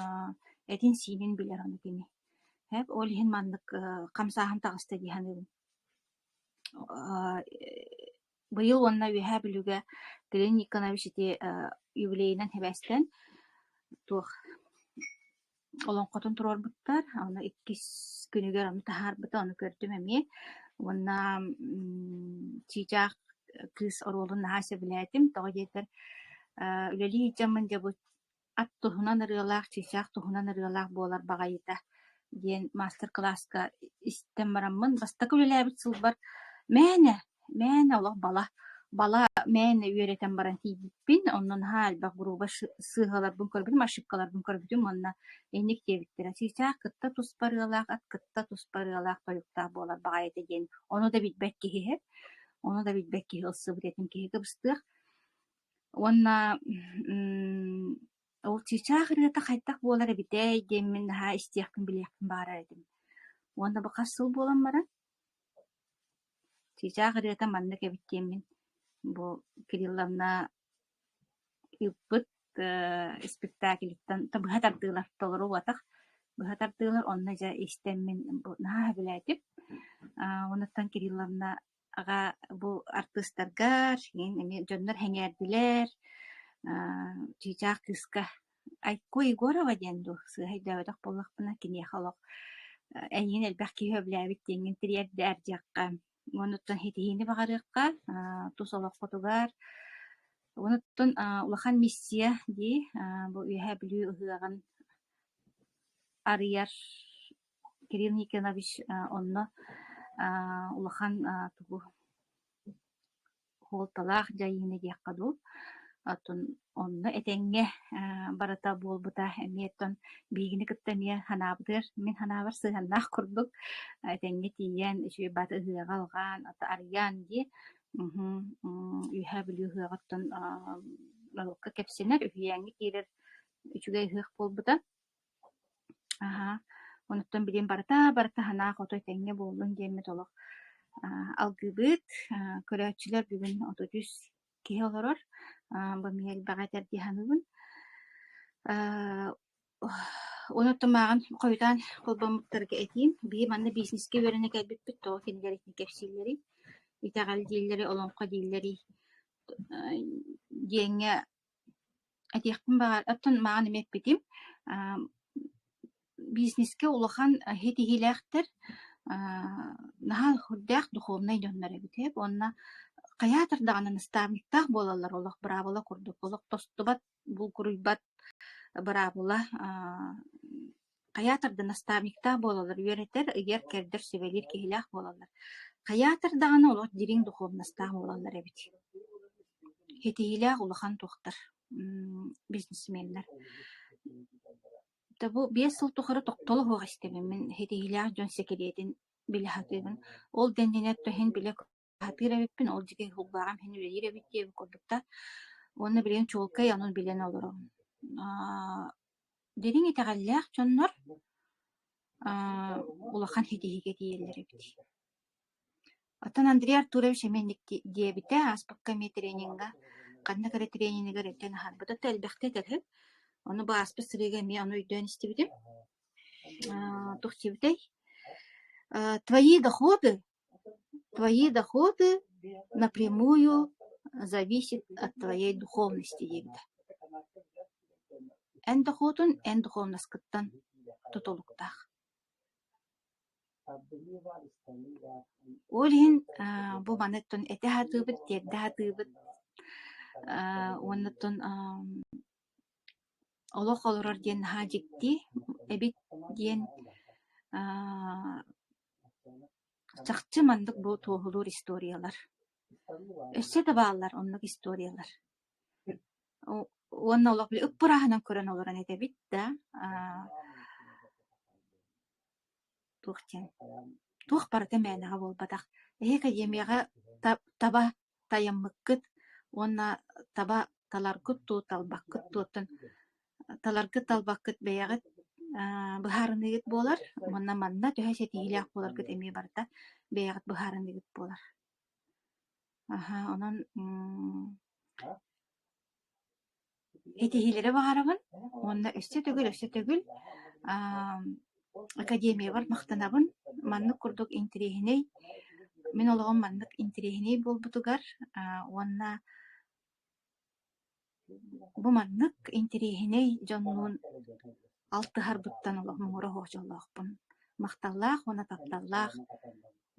[SPEAKER 1] etin sinin bilir onu kini. Hep ol hin mandık kamsahan tağısta dihanı. Bu yıl onunla ühe bilüge Kirill Nikонович iti юбилейнен hebesten tuğ olan kotun turor buttar. Onu 2 günüger onu tahar butta onu gördüm emi. Ona çiçak kız orolun nahase biletim. Tağı yeter үлeli jamın jabu at tuhunan ırılaaq çiçak tuhunan ırılaaq bolar bagayta diyen master klasska istem baramın bastaka үлelebit sılbar mene Allah bala mene üyereten baran tibipin onun hal bak gruba sığalar bun korbidum aşıkkalar bun korbidum onna enik devittira çiçak kıtta tusparılaaq at kıtta tusparılaaq toyukta bolar bagayta diyen onu da bitbek kihi hep onu da bitbek kihi ısı biletim kihi kıbıstıq Ona ол чичаагырыта хайттак буолар эбитэй диэммин наһаа истиэхпин билиэхпин баара этим. Уонна бу хас сыл буолан бара. Чичаагырыта маннык эбиттиэммин бу Кирилловна ылбыт спектакльтан табыһа тардыылар толору батах. Быһа тардыылар онна жа истэммин бу наһаа билэтип. Онуттан Кирилловна ага бу артисттаргар эми дьоннор хэҥээрдилэр. Чичаак кыска Айко Егорова диэн ду сыһайдаабытах боллахпына киниэхалох. Эйин элбэх киһөблээбит диэҥин тириэрдэ ардиакка. Онуттан хитиһини баҕарыакка тус олоххотугар. Онуттан улахан миссия дии бу үөһэ билүү ыһыаган арыяр Кирилл Никонович онно улахан тугу холталаах жайыны диэкка ду. Атын онно этэҥҥэ барата буолбута эмиэттон биигини кыттамия ханаабытыр мин ханаабар сыһаннаах курдук этэҥҥэ тиийэн үчүгэй баата ыһыаҕа алҕаан ата арыяан дии үөһэ билүү ыһыаҕаттан лалыкка кэпсинэр үһүйээҥҥи киирэр үчүгэй ыһыах буолбута. Онуттан билин барата ханаах ото этэҥҥэ буоллун диэмми толох алгыбыт көрөөчүлэр бүгүн 30 киһи олорор бамиэл баҕатар диһаныбын. Онуттан мааҕын хойутаан холбомуктарга этиим бии манна бизнеске үөрэне кэлбиппит тоо кинилэритни кэпсииллэри итаҕал дииллэри олонхо дииллэри диэҥҥэ атиэхпин баҕар оттон мааҕын эмеппитим бизнеске улахан хитиһилээхтэр наһаа хүрдээх духовный дьоннор эбитэ онна каятар даҕаны наставниктаах буолаллар олох быраабыла курдук олох тостубат булкуруйбат быраабыла каятар да наставниктаах буолаллар үөретер ыгер кердер сөбелир киһилээх буолаллар каятар даҕаны олох дириң духовнастаах буолаллар эбит хитиһилээх улахан туохтар бизнесменнер. Табу 5 сыл тухары токтолу хуга истебин мен хитиһилээх дьон секретин билэхатыгын ол дендинет төһин биле хатыырабиппин ол диге хулбаагам хени үрейиребит диэби курдукта онна билен чуолкай анун билен олором. Дерин итагаллаах дьоннор улахан хитиһиге диэллеребит. Атын Андрей Артурович эменник диэбите аспакка тренинга канна кыра тренингер эттен харбыта элбэхте тэрхип оны бааспы сырыга ми аны үйдөн истибитим. Тухтибитей твои доходы напрямую зависят от твоей духовности. Эн духовнаскыттан тутулуктах. Олин бу манеттон этехатыбыт, теддахатыбыт, оннаттон олох олорор диэн хаажикти, эбит диэн чахчы мандык бу туохулуур историялар. Өссө да баалар оннук историялар. Онна олох биле ыппыраахынан көрөн олоран этебит да. Туох барыта мээнэҕэ буолбатах. Академияга таба таяммыккыт, онна таба таларгыт туу талбаккыт туоттан таларгыт талбаккыт бэйэҕит быһаарыныгыт буолар, онна манна төһө сетиилээх буоларгыт эмиэ барыта бэйэҕит быһаарыныгыт буолар. Онон этиһилэри баҕарабын, онна өссө төгүл академия бар мактанабын, маннык курдук интериһиней, мен олоҕун маннык интериһиней буолбутугар, онна бу маннык интериһиней дьоннуун алтыһарбыттан олох муҥура хоочоллоохпун. Макталлаах, уона тапталлаах,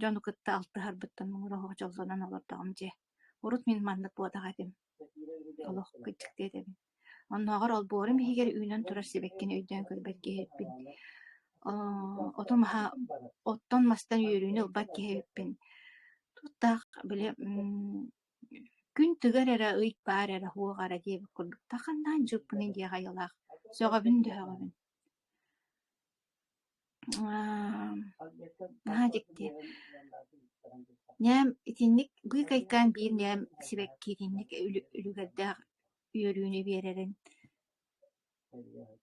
[SPEAKER 1] дьону кытта алтыһарбыттан муҥура хоочоллонан олордоҕум дьэ. Урут мин маннык буотаҕа этим. Олох кычыктыэтебин. Онноҕор ол буорум биһигэр үүнэн турар сибеккин өйдөөн көрбөт киһиппин. Отомаха оттон мастан үйрүүнү ылбат киһиппин. Туттаах биле күн тыгар эра ыйт баар эра хуоҕара диэби курдук. Таханнаан жыппынын диэҕа ялаах. Сөҕөбүн дөһөҕөбүн. Дикти. Нэм итинник бый кайкаан биир нэм сибекки итинник үлүгэрдээх үйөрүүнү биэрэрин.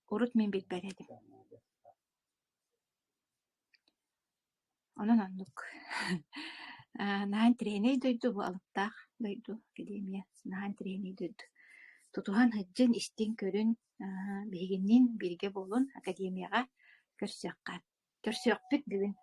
[SPEAKER 1] урут мен билбередим. Онон оннук. Наһан тренер дойду бу алыптаах дойду академия. Наһан тренер дойду. Тутухан хыджын истин көрүн бигиннин бирге болун академияга көрсөккат. Көрсөкпүт бүгүн